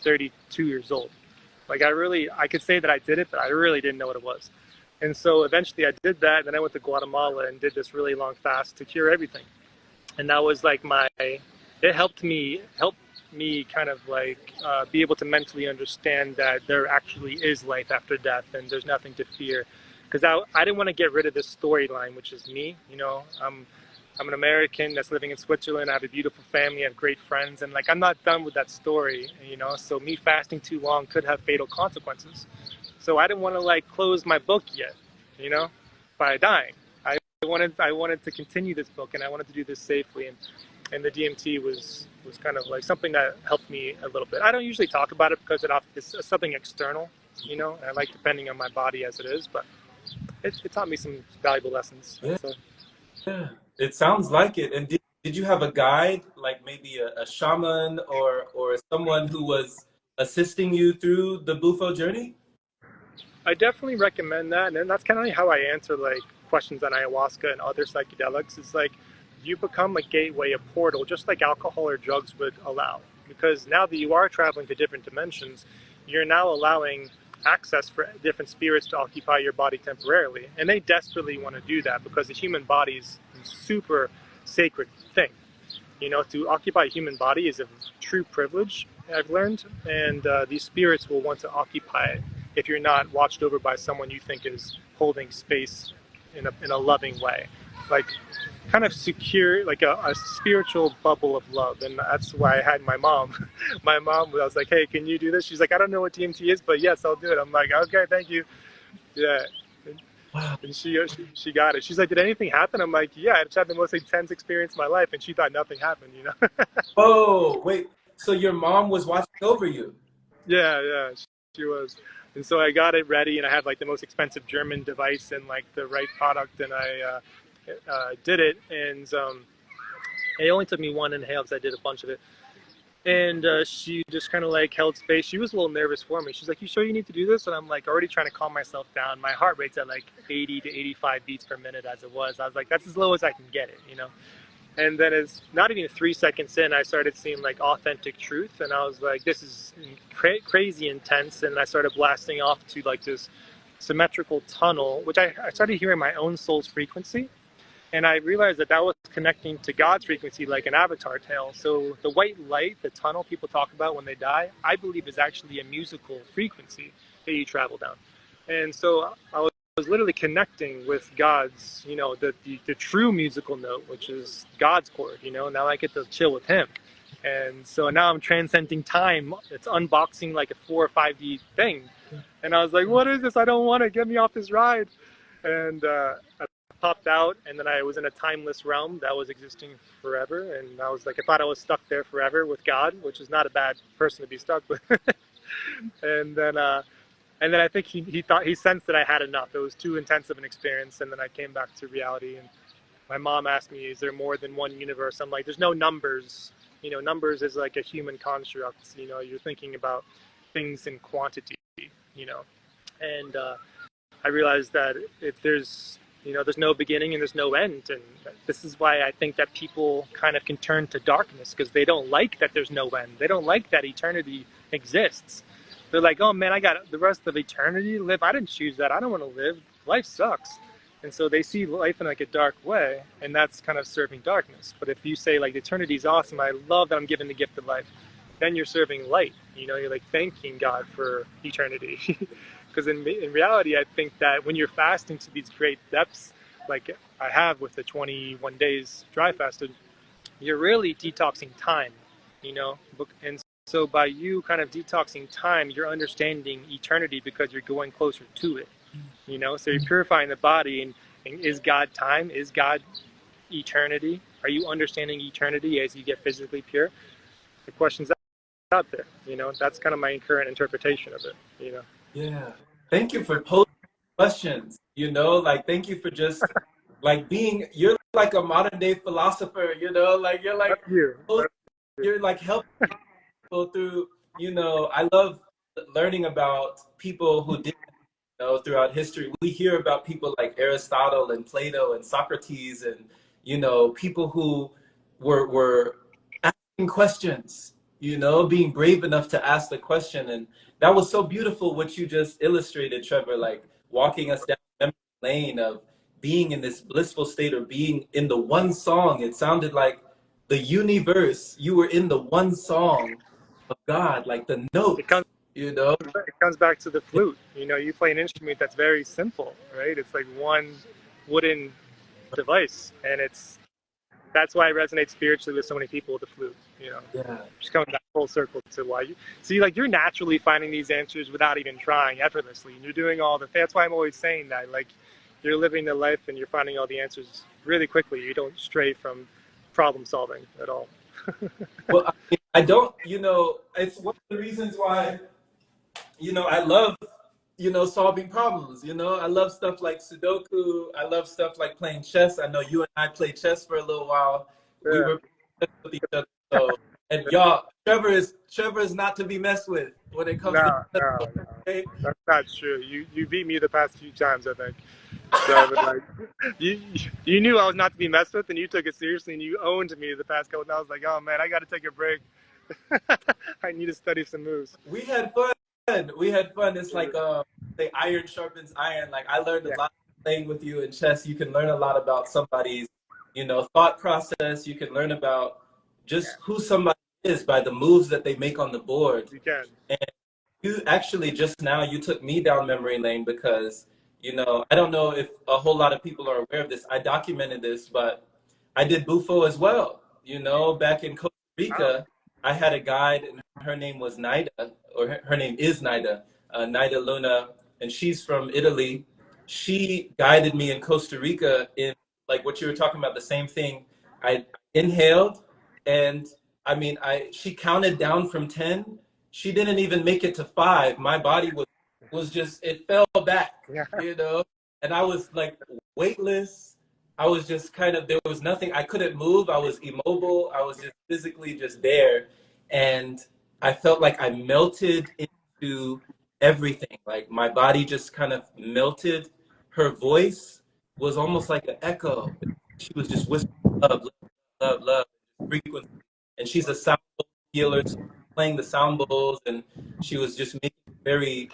32 years old. Like I could say that I did it, but I really didn't know what it was. And so eventually I did that. And then I went to Guatemala and did this really long fast to cure everything. And that was like it helped me kind of like be able to mentally understand that there actually is life after death and there's nothing to fear. Because I didn't want to get rid of this storyline, which is me. You know, I'm an American that's living in Switzerland. I have a beautiful family. I have great friends. And like, I'm not done with that story, you know? So me fasting too long could have fatal consequences. So I didn't want to like close my book yet, you know, by dying. I wanted to continue this book, and I wanted to do this safely. And the DMT was kind of like something that helped me a little bit. I don't usually talk about it because it's something external, you know, and I like depending on my body as it is, but it taught me some valuable lessons. Yeah. So. Yeah, it sounds like it. And did you have a guide, like maybe a shaman or someone who was assisting you through the Bufo journey? I definitely recommend that, and that's kind of how I answer like questions on ayahuasca and other psychedelics. It's like you become a gateway, a portal, just like alcohol or drugs would allow. Because now that you are traveling to different dimensions, you're now allowing access for different spirits to occupy your body temporarily. And they desperately want to do that because the human body is a super sacred thing. You know, to occupy a human body is a true privilege, I've learned, and these spirits will want to occupy it if you're not watched over by someone you think is holding space in a loving way. Like, kind of secure, like a spiritual bubble of love. And that's why I had my mom. My mom, I was like, hey, can you do this? She's like, I don't know what DMT is, but yes, I'll do it. I'm like, okay, thank you. Yeah. Wow. And she got it. She's like, did anything happen? I'm like, yeah, I just had the most intense experience of my life. And she thought nothing happened, you know? Oh, wait. So your mom was watching over you? Yeah, yeah, she was. And so I got it ready, and I had like the most expensive German device and like the right product, and I did it. And it only took me one inhale because I did a bunch of it. And she just kind of like held space. She was a little nervous for me. She's like, you sure you need to do this? And I'm like already trying to calm myself down. My heart rate's at like 80 to 85 beats per minute as it was. I was like, that's as low as I can get it, you know? And then it's not even 3 seconds in, I started seeing like authentic truth. And I was like, this is crazy intense. And I started blasting off to like this symmetrical tunnel, which I started hearing my own soul's frequency. And I realized that that was connecting to God's frequency, like an avatar tale. So the white light, the tunnel people talk about when they die, I believe is actually a musical frequency that you travel down. And so I was literally connecting with God's, you know, the true musical note, which is God's chord, you know. Now I get to chill with him. And so now I'm transcending time. It's unboxing like a 4 or 5D thing. And I was like, what is this? I don't want to, get me off this ride. And I popped out, and then I was in a timeless realm that was existing forever. And I was like, I thought I was stuck there forever with God, which is not a bad person to be stuck with. and then I think he sensed that I had enough. It was too intense of an experience. And then I came back to reality. And my mom asked me, is there more than one universe? I'm like, there's no numbers. You know, numbers is like a human construct. You know, you're thinking about things in quantity, you know. And I realized that if there's no beginning and there's no end. And this is why I think that people kind of can turn to darkness, because they don't like that there's no end. They don't like that eternity exists. They're like, oh man, I got the rest of eternity to live. I didn't choose that. I don't want to live. Life sucks. And so they see life in like a dark way, and that's kind of serving darkness. But if you say like eternity is awesome, I love that I'm given the gift of life, then you're serving light. You know, you're like thanking God for eternity. Because in reality, I think that when you're fasting to these great depths, like I have with the 21 days dry fasted, you're really detoxing time, you know? And so by you kind of detoxing time, you're understanding eternity because you're going closer to it, you know? So you're purifying the body, and is God time? Is God eternity? Are you understanding eternity as you get physically pure? The question's out there, you know? That's kind of my current interpretation of it, you know? Yeah. Thank you for posing questions. You know, like thank you for just like you're like a modern day philosopher, you know, like That's you. you're like helping people through, you know, I love learning about people who did, you know, throughout history. We hear about people like Aristotle and Plato and Socrates and, you know, people who were asking questions, you know, being brave enough to ask the question. And that was so beautiful what you just illustrated, Trevor, like walking us down memory lane of being in this blissful state or being in the one song. It sounded like the universe, you were in the one song of God, like the It comes note, you know? it comes back to the flute. You know, you play an instrument that's very simple, right? It's like one wooden device, and that's why it resonates spiritually with so many people with the flute. You know, Yeah. just coming back full circle to why you see, like you're naturally finding these answers without even trying, effortlessly, and you're doing all the. That's why I'm always saying that, like, you're living the life and you're finding all the answers really quickly. You don't stray from problem solving at all. Well, I don't, you know, it's one of the reasons why, you know, I love, you know, solving problems. You know, I love stuff like Sudoku. I love stuff like playing chess. I know you and I played chess for a little while. We Yeah. were with each other. So, and y'all, Trevor is not to be messed with when it comes to No, chess. no, no. Okay? That's not true. You beat me the past few times, I think. So I was like, you you knew I was not to be messed with, and you took it seriously, and you owned me the past couple. And I was like, oh man, I got to take a break. I need to study some moves. We had fun. fun. We had fun. It's like the iron sharpens iron. Like I learned a Yeah, lot playing with you in chess. You can learn a lot about somebody's, thought process. You can learn about yeah, just who somebody is by the moves that they make on the board. you can. And you actually just now you took me down memory lane because, I don't know if a whole lot of people are aware of this. I documented this, but I did Bufo as well. Back in Costa Wow. Rica, I had a guide and her name was Naida, or her name is Naida, Naida Luna, and she's from Italy. She guided me in Costa Rica in like what you were talking about, the same thing. I inhaled and she counted down from 10. She didn't even make it to 5. My body was just, it fell back, Yeah, and I was like weightless. I was just kind of, there was nothing, I couldn't move. I was immobile. I was just physically just there. And I felt like I melted into everything. Like my body just kind of melted. Her voice was almost like an echo. She was just whispering love, love, love, frequency. And she's a sound bowl healer, so playing the sound bowls, and she was just making it very,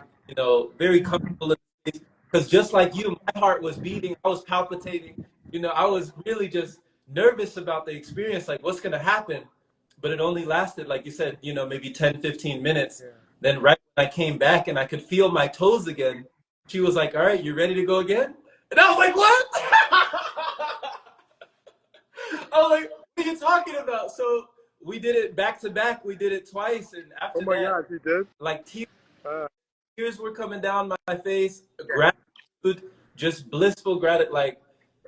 very comfortable in the space. Because just like you, my heart was beating, I was palpitating. I was really just nervous about the experience, like what's gonna happen. But it only lasted, like you said, maybe 10, 15 minutes. yeah. Then right when I came back and I could feel my toes again, she was like, all right, you ready to go again? And I was like, what? I was like, what are you talking about? So we did it back to back. We did it twice. And Oh after my that, God, you did? like Uh, tears were coming down my face, gratitude, just blissful gratitude. Like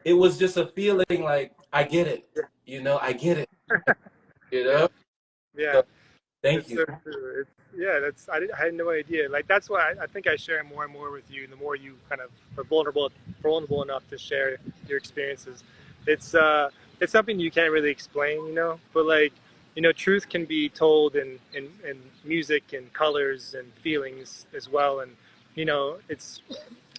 it was just a feeling like, I get it. I get it. You yeah, know? yeah. So thank It's you. so true. Yeah, I had no idea. Like that's why I think I share more and more with you. The more you kind of are vulnerable enough to share your experiences, it's uh, it's something you can't really explain, you know. But like, truth can be told in music and colors and feelings as well. And it's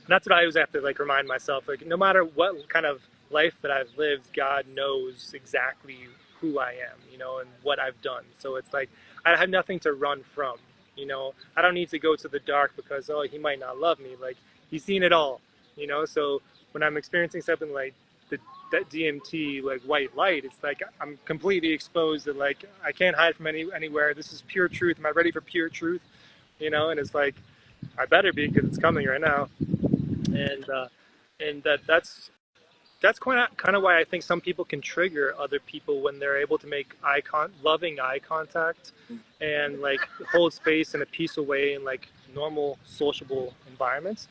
that's what I always have to like remind myself. Like, no matter what kind of life that I've lived, God knows exactly who I am, and what I've done. So it's like I have nothing to run from. I don't need to go to the dark because he might not love me. Like he's seen it all. So when I'm experiencing something like the that DMT like white light, it's like I'm completely exposed. And like I can't hide from anywhere. This is pure truth. Am I ready for pure truth? And it's like I better be because it's coming right now. And that's kind of why I think some people can trigger other people when they're able to make loving eye contact, and like hold space in a peaceful way in like normal sociable environments.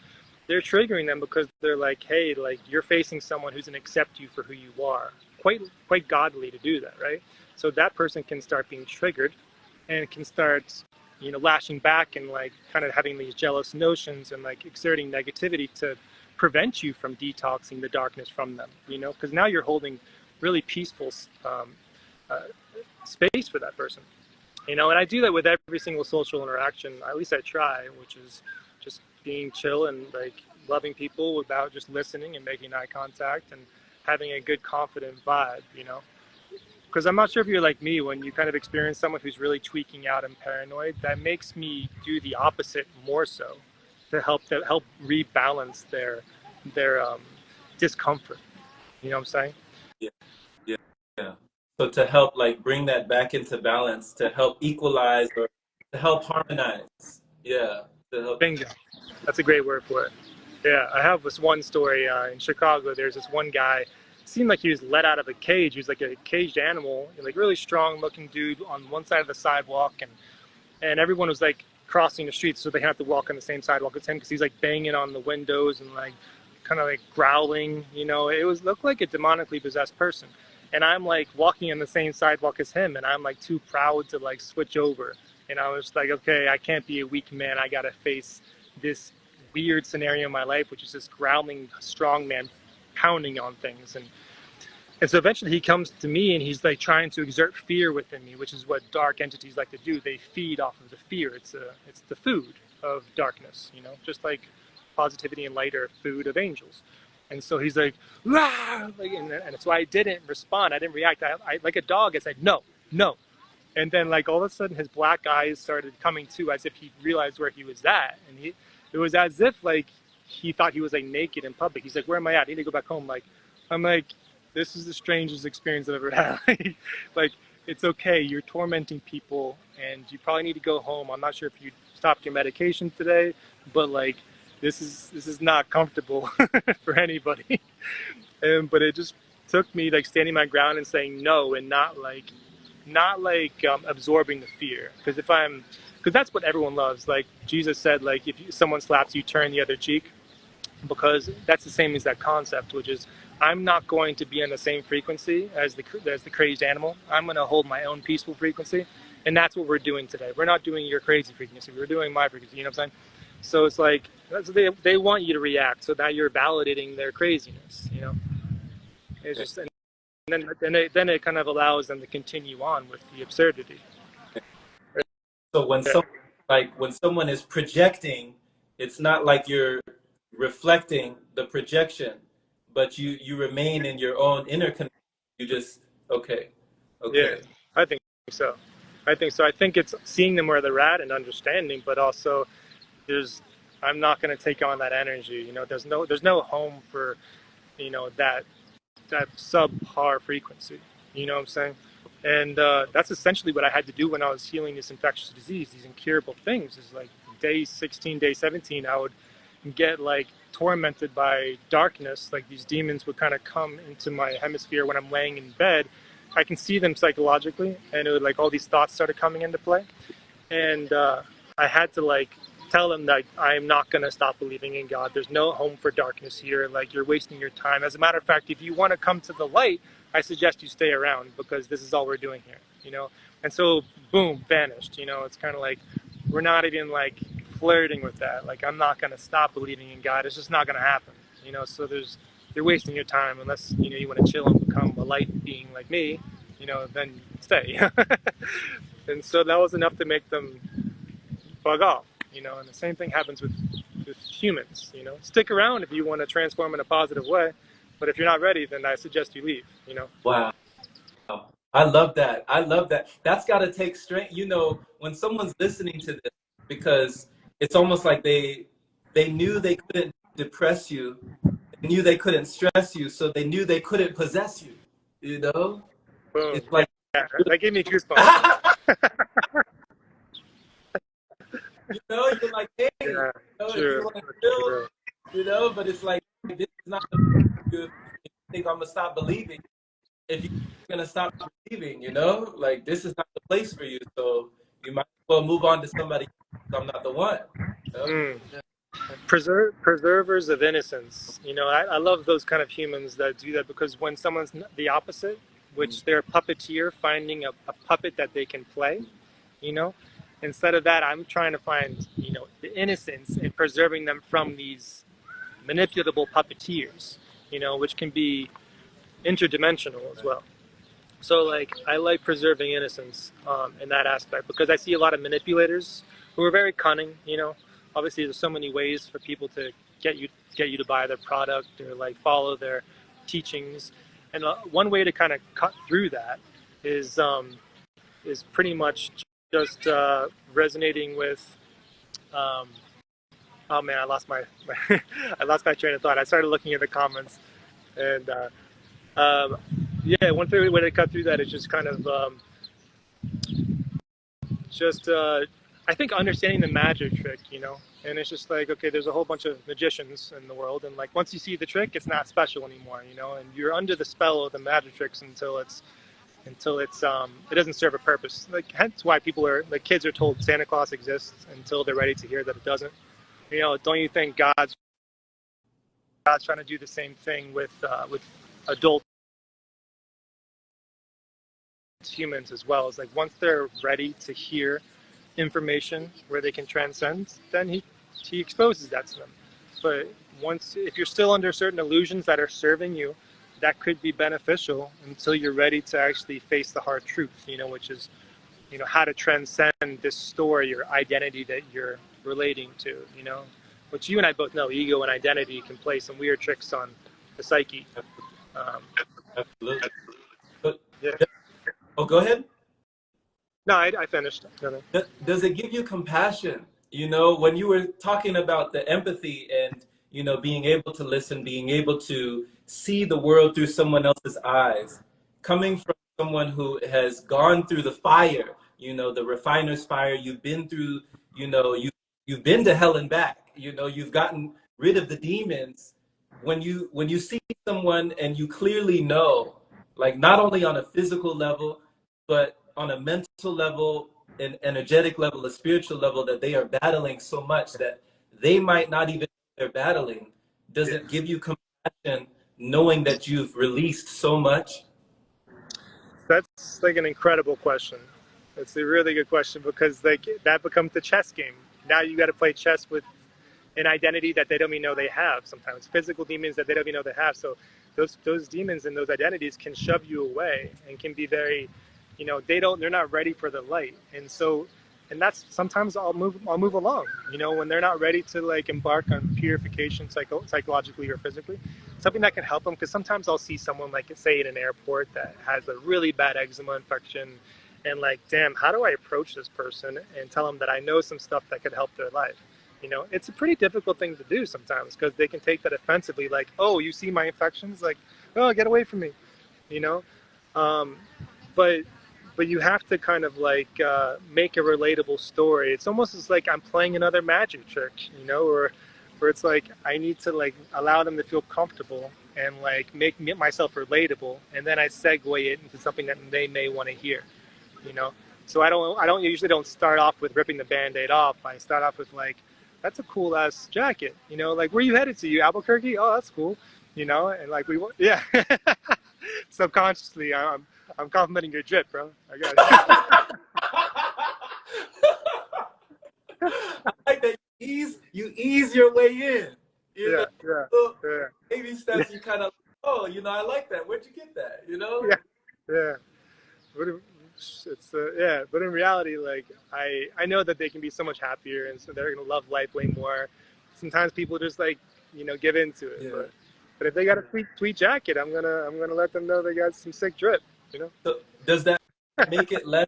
They're triggering them because they're like, hey, like you're facing someone who's gonna accept you for who you are. Quite godly to do that, right? So that person can start being triggered, and can start lashing back and like kind of having these jealous notions and like exerting negativity to prevent you from detoxing the darkness from them, because now you're holding really peaceful uh, space for that person, and I do that with every single social interaction, at least I try, which is just being chill and like loving people without just listening and making eye contact and having a good confident vibe, because I'm not sure if you're like me, when you kind of experience someone who's really tweaking out and paranoid, that makes me do the opposite more so, to help rebalance their discomfort. You know what I'm saying? Yeah, yeah, yeah. So to help like bring that back into balance, to help equalize or to help harmonize. Yeah. To help. Bingo. That's a great word for it. Yeah, I have this one story in Chicago. There's this one guy. Seemed like he was let out of a cage. He was like a caged animal, like really strong-looking dude on one side of the sidewalk, and everyone was like crossing the street, so they had to walk on the same sidewalk as him because he's like banging on the windows and like kind of like growling. It looked like a demonically possessed person, and I'm like walking on the same sidewalk as him, and I'm like too proud to like switch over. And I was like, okay, I can't be a weak man. I gotta face this weird scenario in my life, which is this growling strong man pounding on things. And so eventually he comes to me and he's like trying to exert fear within me, which is what dark entities like to do. They feed off of the fear. It's the food of darkness, just like positivity and light are food of angels. And so he's like, "Rah!" Like, and so I didn't respond. I didn't react. I like a dog. I said, no, no. And then like all of a sudden his black eyes started coming to, as if he realized where he was at. And it was as if like he thought he was like naked in public. He's like, where am I at? I need to go back home. Like, I'm like, this is the strangest experience I've ever had. Like, it's okay. You're tormenting people and you probably need to go home. I'm not sure if you stopped your medication today, but like, this is not comfortable for anybody. But it just took me like standing my ground and saying no, and not like absorbing the fear. Because that's what everyone loves. Like Jesus said, like if someone slaps you, turn the other cheek, because that's the same as that concept, which is I'm not going to be on the same frequency as the crazed animal. I'm going to hold my own peaceful frequency, and that's what we're doing today. We're not doing your crazy frequency. We're doing my frequency. You know what I'm saying? So it's like they want you to react, so that you're validating their craziness. You know, it's just and then it kind of allows them to continue on with the absurdity. So when someone is projecting, it's not like you're reflecting the projection, but you remain in your own inner connection. You just okay, Yeah, okay. I think so. I think so. I think it's seeing them where they're at and understanding, but also there's I'm not going to take on that energy. You know, there's no home for that subpar frequency. You know what I'm saying? And that's essentially what I had to do when I was healing this infectious disease, these incurable things. Is like day 16, day 17, I would get like tormented by darkness. Like these demons would kind of come into my hemisphere when I'm laying in bed. I can see them psychologically, and it would like all these thoughts started coming into play, and I had to like tell them that I'm not going to stop believing in God. There's no home for darkness here. Like you're wasting your time. As a matter of fact, if you want to come to the light, I suggest you stay around because this is all we're doing here, you know? And so boom, vanished, you know? It's kind of like, we're not even like flirting with that. Like I'm not going to stop believing in God. It's just not going to happen, you know? So you're wasting your time unless, you want to chill and become a light being like me, then stay. And so that was enough to make them bug off, and the same thing happens with humans, stick around if you want to transform in a positive way, but if you're not ready, then I suggest you leave. Wow. I love that. I love that. That's got to take strength. When someone's listening to this, because it's almost like they knew they couldn't depress you, they knew they couldn't stress you, so they knew they couldn't possess you. You know, Boom. it's like Yeah, that gave me goosebumps. you're like, hey, Yeah, if you true, want to chill, true. but it's like this is not the if you think I'm gonna stop believing. If you're gonna stop believing, like this is not the place for you. So you might as well move on to somebody else. I'm not the one. You know? Mm. Preservers of innocence. I love those kind of humans that do that, because when someone's the opposite, which they're a puppeteer finding a puppet that they can play, you know, instead of that, I'm trying to find, the innocence and preserving them from these manipulatable puppeteers, which can be interdimensional as well. So like I like preserving innocence in that aspect, because I see a lot of manipulators who are very cunning. Obviously there's so many ways for people to get you to buy their product or like follow their teachings, and one way to kind of cut through that is pretty much just resonating with. Oh man, I lost my I lost my train of thought. I started looking at the comments, and yeah, one way to cut through that is just kind of just I think understanding the magic trick, and it's just like, okay, there's a whole bunch of magicians in the world, and like once you see the trick, it's not special anymore, and you're under the spell of the magic tricks until it's it doesn't serve a purpose. Like hence why people are like kids are told Santa Claus exists until they're ready to hear that it doesn't. Don't you think God's trying to do the same thing with adult humans as well? Is like once they're ready to hear information where they can transcend, then he exposes that to them. But if you're still under certain illusions that are serving you, that could be beneficial until you're ready to actually face the hard truth, which is, how to transcend this story or identity that you're relating to, which you and I both know, ego and identity can play some weird tricks on the psyche. Um, Absolutely. But, yeah. oh, go ahead. No, I finished. Okay. Does it give you compassion? You know, when you were talking about the empathy and, you know, being able to listen, being able to see the world through someone else's eyes, coming from someone who has gone through the fire, you know, the refiner's fire, you've been through, you know, you've been to hell and back, you know, you've gotten rid of the demons. When you see someone and you clearly know, like not only on a physical level, but on a mental level, an energetic level, a spiritual level, that they are battling so much that they might not even know they're battling. Does Yeah. it give you compassion knowing that you've released so much? That's like an incredible question. It's a really good question because like that becomes the chess game. Now you got to play chess with an identity that they don't even know they have. Sometimes physical demons that they don't even know they have. So those demons and those identities can shove you away and can be very, they're not ready for the light. And that's sometimes I'll move along. When they're not ready to like embark on purification psychologically or physically, something that can help them. Because sometimes I'll see someone like say in an airport that has a really bad eczema infection, and like, damn, how do I approach this person and tell them that I know some stuff that could help their life? It's a pretty difficult thing to do sometimes because they can take that offensively, like, oh, you see my infections, like, oh, get away from me, you know. Um, but but you have to kind of like make a relatable story. It's almost as like I'm playing another magic trick, or where it's like I need to like allow them to feel comfortable and like make myself relatable, and then I segue it into something that they may want to hear, you know. So I don't usually don't start off with ripping the band-aid off. I start off with like, that's a cool ass jacket, like, where you headed to? You Albuquerque? Oh, that's cool, and like yeah. Subconsciously I'm complimenting your drip, bro. I got it. I like that you ease your way in. You Yeah, know, yeah, little yeah, baby steps. You kind of, oh, you know, I like that. Where'd you get that? You know? yeah, yeah. But yeah, but in reality, like I know that they can be so much happier, and so they're gonna love life way more. Sometimes people just like give into it, Yeah. but if they got a tweet jacket, I'm gonna let them know they got some sick drip, you know. So does that make it less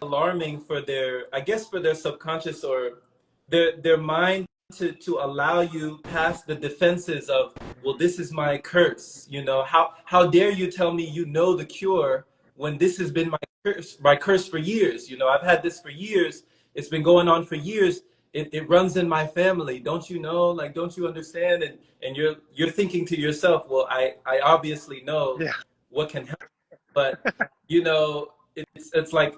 alarming for their, I guess, for their subconscious or their mind to allow you past the defenses of, well, this is my curse, you know, how dare you tell me you know the cure when this has been my curse for years. You know, I've had this for years. It's been going on for years. It runs in my family. Don't you know? Like, don't you understand? And you're thinking to yourself, well, I obviously know Yeah, what can help, but you know, it's like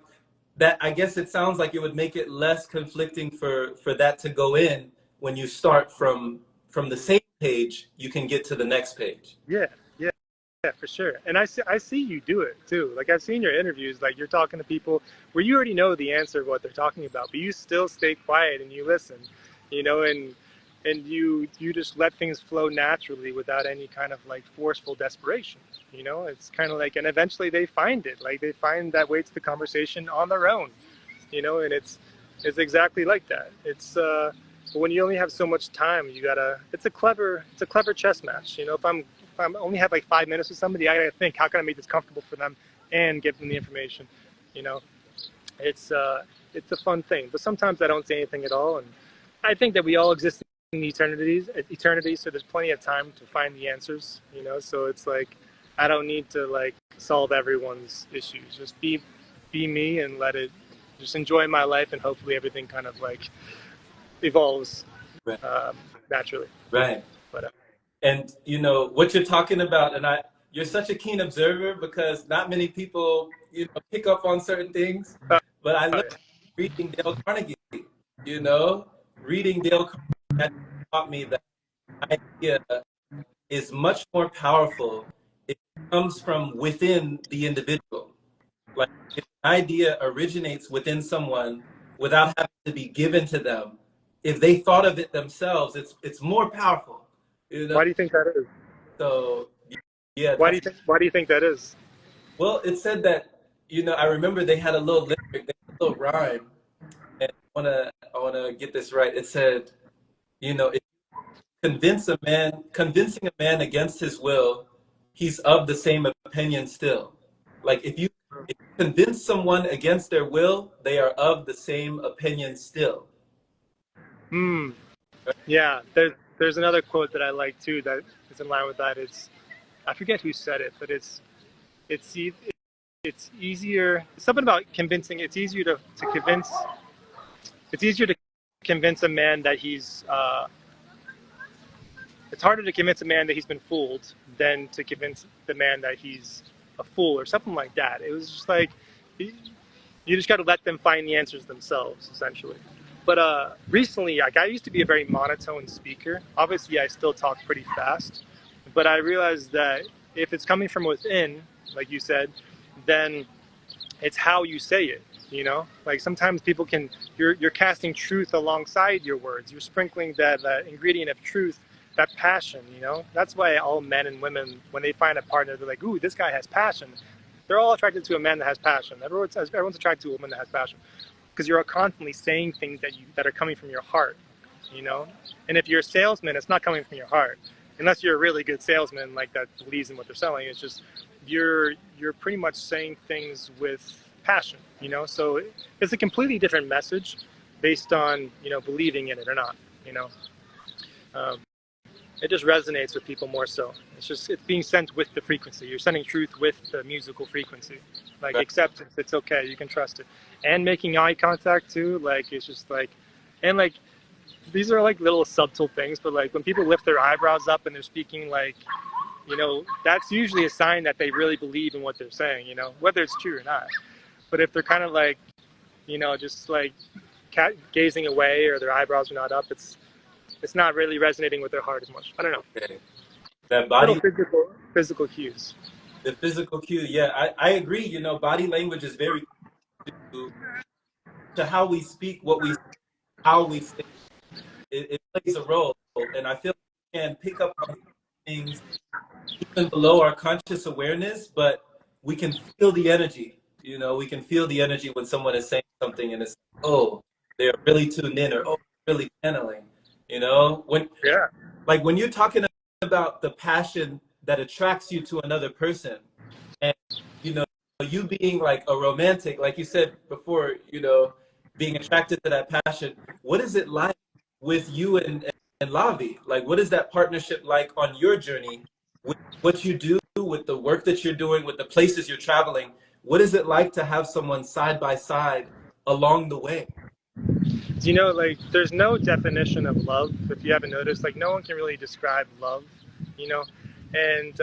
that. I guess it sounds like it would make it less conflicting for that to go in. When you start from the same page, you can get to the next page. yeah, yeah. Yeah, for sure. And I see you do it too. Like I've seen your interviews, like you're talking to people where you already know the answer of what they're talking about, but you still stay quiet and you listen, and you just let things flow naturally without any kind of like forceful desperation. It's kind of like, and eventually they find it, like they find that way to the conversation on their own, and it's exactly like that. But when you only have so much time, it's a clever chess match. If I'm only have like 5 minutes with somebody, I gotta think, how can I make this comfortable for them and give them the information. You know, it's it's a fun thing. But sometimes I don't say anything at all, and I think that we all exist in eternity. So there's plenty of time to find the answers. So it's like I don't need to like solve everyone's issues. Just be me and let it. Just enjoy my life, and hopefully everything kind of like evolves Right. naturally. Right. But And you know what you're talking about, and you're such a keen observer because not many people, you know, pick up on certain things. But I oh love yeah, reading Dale Carnegie. You know, reading Dale Carnegie taught me that idea is much more powerful. It comes from within the individual. Like if an idea originates within someone without having to be given to them, if they thought of it themselves, it's more powerful. You know, why do you think that is? so yeah, Why do that's you think? Why do you think that is? well. It said that, you know, I remember they had a little lyric, they had a little rhyme, and I wanna get this right. It said, you know, if you convincing a man against his will, he's of the same opinion still. Like if you convince someone against their will, they are of the same opinion still. Hmm. Yeah. There's another quote that I like too that is in line with that. It's, I forget who said it, but it's e- it's easier. Something about convincing. It's easier to convince a man that he's. It's harder to convince a man that he's been fooled than to convince the man that he's a fool or something like that. It was just like you just got to let them find the answers themselves, essentially. But recently, like I used to be a very monotone speaker. Obviously, I still talk pretty fast, but I realized that if it's coming from within, like you said, then it's how you say it. You know, like sometimes people can you're casting truth alongside your words. You're sprinkling that ingredient of truth, that passion. You know, that's why all men and women, when they find a partner, they're like, "Ooh, this guy has passion." They're all attracted to a man that has passion. Everyone's attracted to a woman that has passion because you're constantly saying things that are coming from your heart. You know, and if you're a salesman, it's not coming from your heart, unless you're a really good salesman like that believes in what they're selling. It's just you're pretty much saying things with passion, you know. So it's a completely different message based on, you know, believing in it or not, you know. um, it just resonates with people more. So it's being sent with the frequency. You're sending truth with the musical frequency, like Right? acceptance. It's okay, you can trust it. And making eye contact too, like it's just like, and like these are like little subtle things, but like when people lift their eyebrows up and they're speaking, like, you know, that's usually a sign that they really believe in what they're saying, you know, whether it's true or not. But if they're kind of like, you know, just like gazing away or their eyebrows are not up, it's not really resonating with their heart as much. I don't know. Okay. That Little body, physical cues. the physical cue. Yeah, I agree. You know, body language is very to, to how we speak, what we, how we say. It plays a role, and I feel like we can pick up on things even below our conscious awareness, but we can feel the energy. You know, we can feel the energy when someone is saying something, and it's oh, they're really tuned in, or oh, really channeling. You know, Yeah. when you're talking about the passion that attracts you to another person, and you know, you being like a romantic, like you said before, you know, being attracted to that passion. What is it like with you and Lavi? Like, what is that partnership like on your journey with what you do, with the work that you're doing, with the places you're traveling? What is it like to have someone side by side along the way? You know, like there's no definition of love. If you haven't noticed, like no one can really describe love, you know, and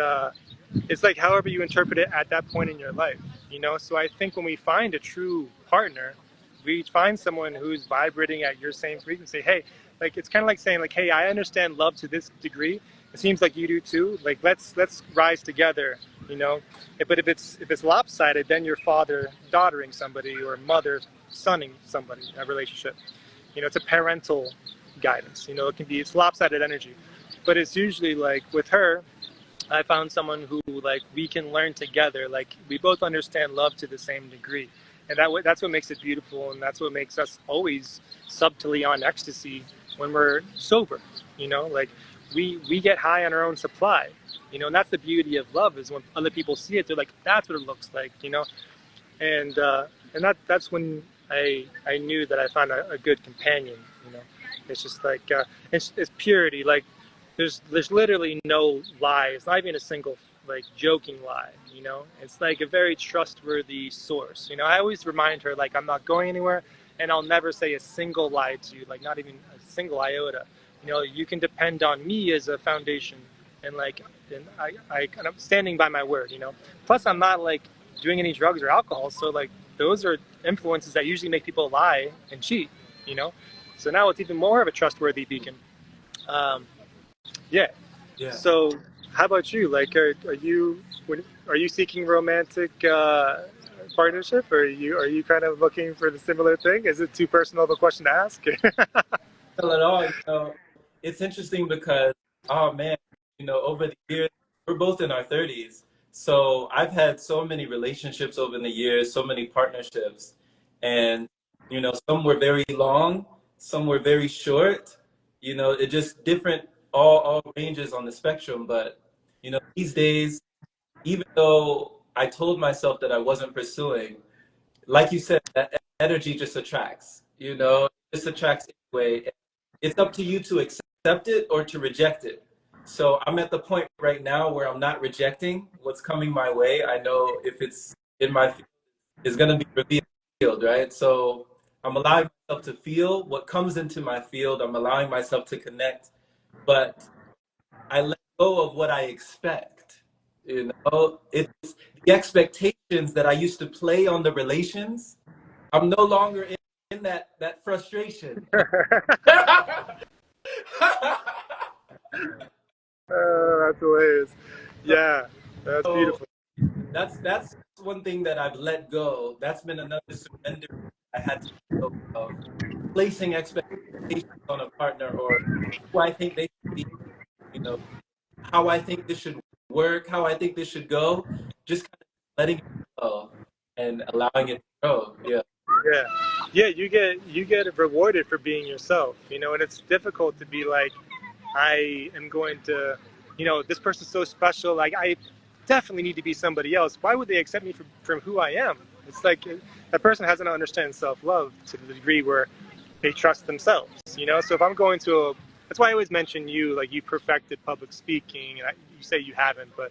it's like however you interpret it at that point in your life, you know. So I think when we find a true partner, we find someone who's vibrating at your same frequency. Hey, like it's kind of like saying like, hey, I understand love to this degree. It seems like you do too. Like let's rise together, you know. But if it's lopsided, then you're father daughtering somebody or mother sonning somebody, a relationship. You know, it's a parental guidance. You know, it's lopsided energy, but it's usually like with her, I found someone who like we can learn together. Like we both understand love to the same degree, and that's what makes it beautiful, and that's what makes us always subtly on ecstasy when we're sober. You know, like we get high on our own supply. You know, and that's the beauty of love is when other people see it, they're like, that's what it looks like. You know, and that's when I knew that I found a good companion. You know, it's just like it's purity. Like there's literally no lie. It's not even a single like joking lie. You know, it's like a very trustworthy source. You know, I always remind her like I'm not going anywhere, and I'll never say a single lie to you. Like not even a single iota. You know, you can depend on me as a foundation, and like and I'm standing by my word. You know, plus I'm not like doing any drugs or alcohol. So like those are influences that usually make people lie and cheat, you know? So now it's even more of a trustworthy beacon. Um, yeah. Yeah. So how about you? Like, are you seeking romantic partnership, or are you kind of looking for the similar thing? Is it too personal of a question to ask? Not at all. You know, it's interesting because, oh man, you know, over the years, we're both in our 30s. So I've had so many relationships over the years, so many partnerships. And, you know, some were very long, some were very short. You know, it just different, all ranges on the spectrum. But, you know, these days, even though I told myself that I wasn't pursuing, like you said, that energy just attracts, you know, it just attracts anyway. It's up to you to accept it or to reject it. So I'm at the point right now where I'm not rejecting what's coming my way. I know if it's in my field, it's going to be revealed, right? So I'm allowing myself to feel what comes into my field. I'm allowing myself to connect, but I let go of what I expect. You know, it's the expectations that I used to play on the relations. I'm no longer in that frustration. That's hilarious. Yeah, that's So beautiful. that's one thing that I've let go. That's been another surrender I had to let go of. Placing expectations on a partner or who I think they should be, you know, how I think this should work, how I think this should go. Just kind of letting it go and allowing it to grow. Yeah. Yeah, yeah. You get rewarded for being yourself. You know, and it's difficult to be like, I am going to, this person's so special. Like, I definitely need to be somebody else. Why would they accept me from who I am? It's like that person hasn't understood self-love to the degree where they trust themselves. You know, so if I'm going to that's why I always mention you. Like, you perfected public speaking, and you say you haven't, but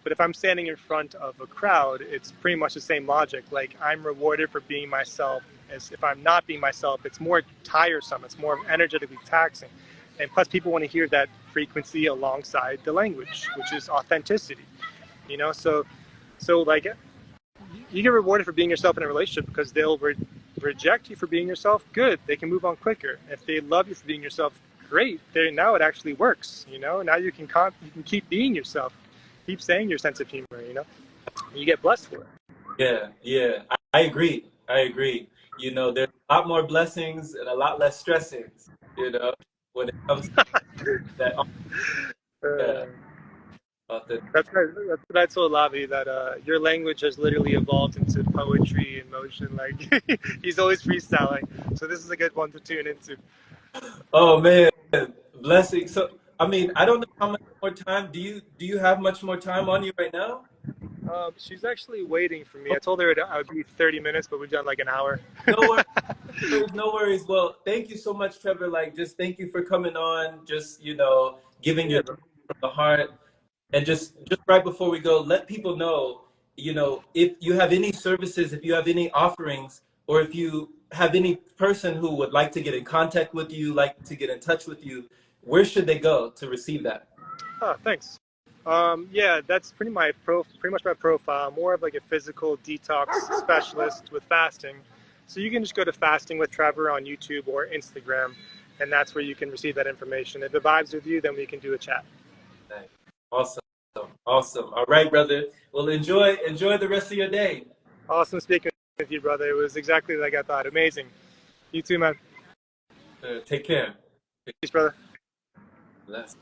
if I'm standing in front of a crowd, it's pretty much the same logic. Like, I'm rewarded for being myself. As if I'm not being myself, it's more tiresome. It's more energetically taxing. And plus, people want to hear that frequency alongside the language, which is authenticity. You know, so like, you get rewarded for being yourself in a relationship because they'll reject you for being yourself. Good, they can move on quicker. If they love you for being yourself, great. Now it actually works. You know, now you can keep being yourself, keep saying your sense of humor. You know, you get blessed for it. Yeah, yeah. I agree. I agree. You know, there's a lot more blessings and a lot less stressings, you know, when it comes to that. Yeah, Uh, authentic. that's what I told Lavi, that your language has literally evolved into poetry and motion. Like, he's always freestyling, so this is a good one to tune into. Oh man, blessings. So, I mean, I don't know how much more time. Do you have much more time on you right now? She's actually waiting for me. I told her I would be 30 minutes, but we've done like an hour. No worries, no worries. Well, thank you so much, Trevor. Like, just thank you for coming on. Just, giving Yeah, your bro. from the heart. And just right before we go, let people know, if you have any services, if you have any offerings, or if you have any person who would like to get in contact with you, like to get in touch with you, where should they go to receive that? Oh, thanks. Yeah, that's pretty much my profile. More of like a physical detox specialist with fasting. So you can just go to Fasting with Trevor on YouTube or Instagram, and that's where you can receive that information. If it vibes with you, then we can do a chat. Nice. Awesome. Awesome. All right, brother. Well, enjoy the rest of your day. Awesome speaking with you, brother. It was exactly like I thought. Amazing. You too, man. Take care. Peace, brother. Bless.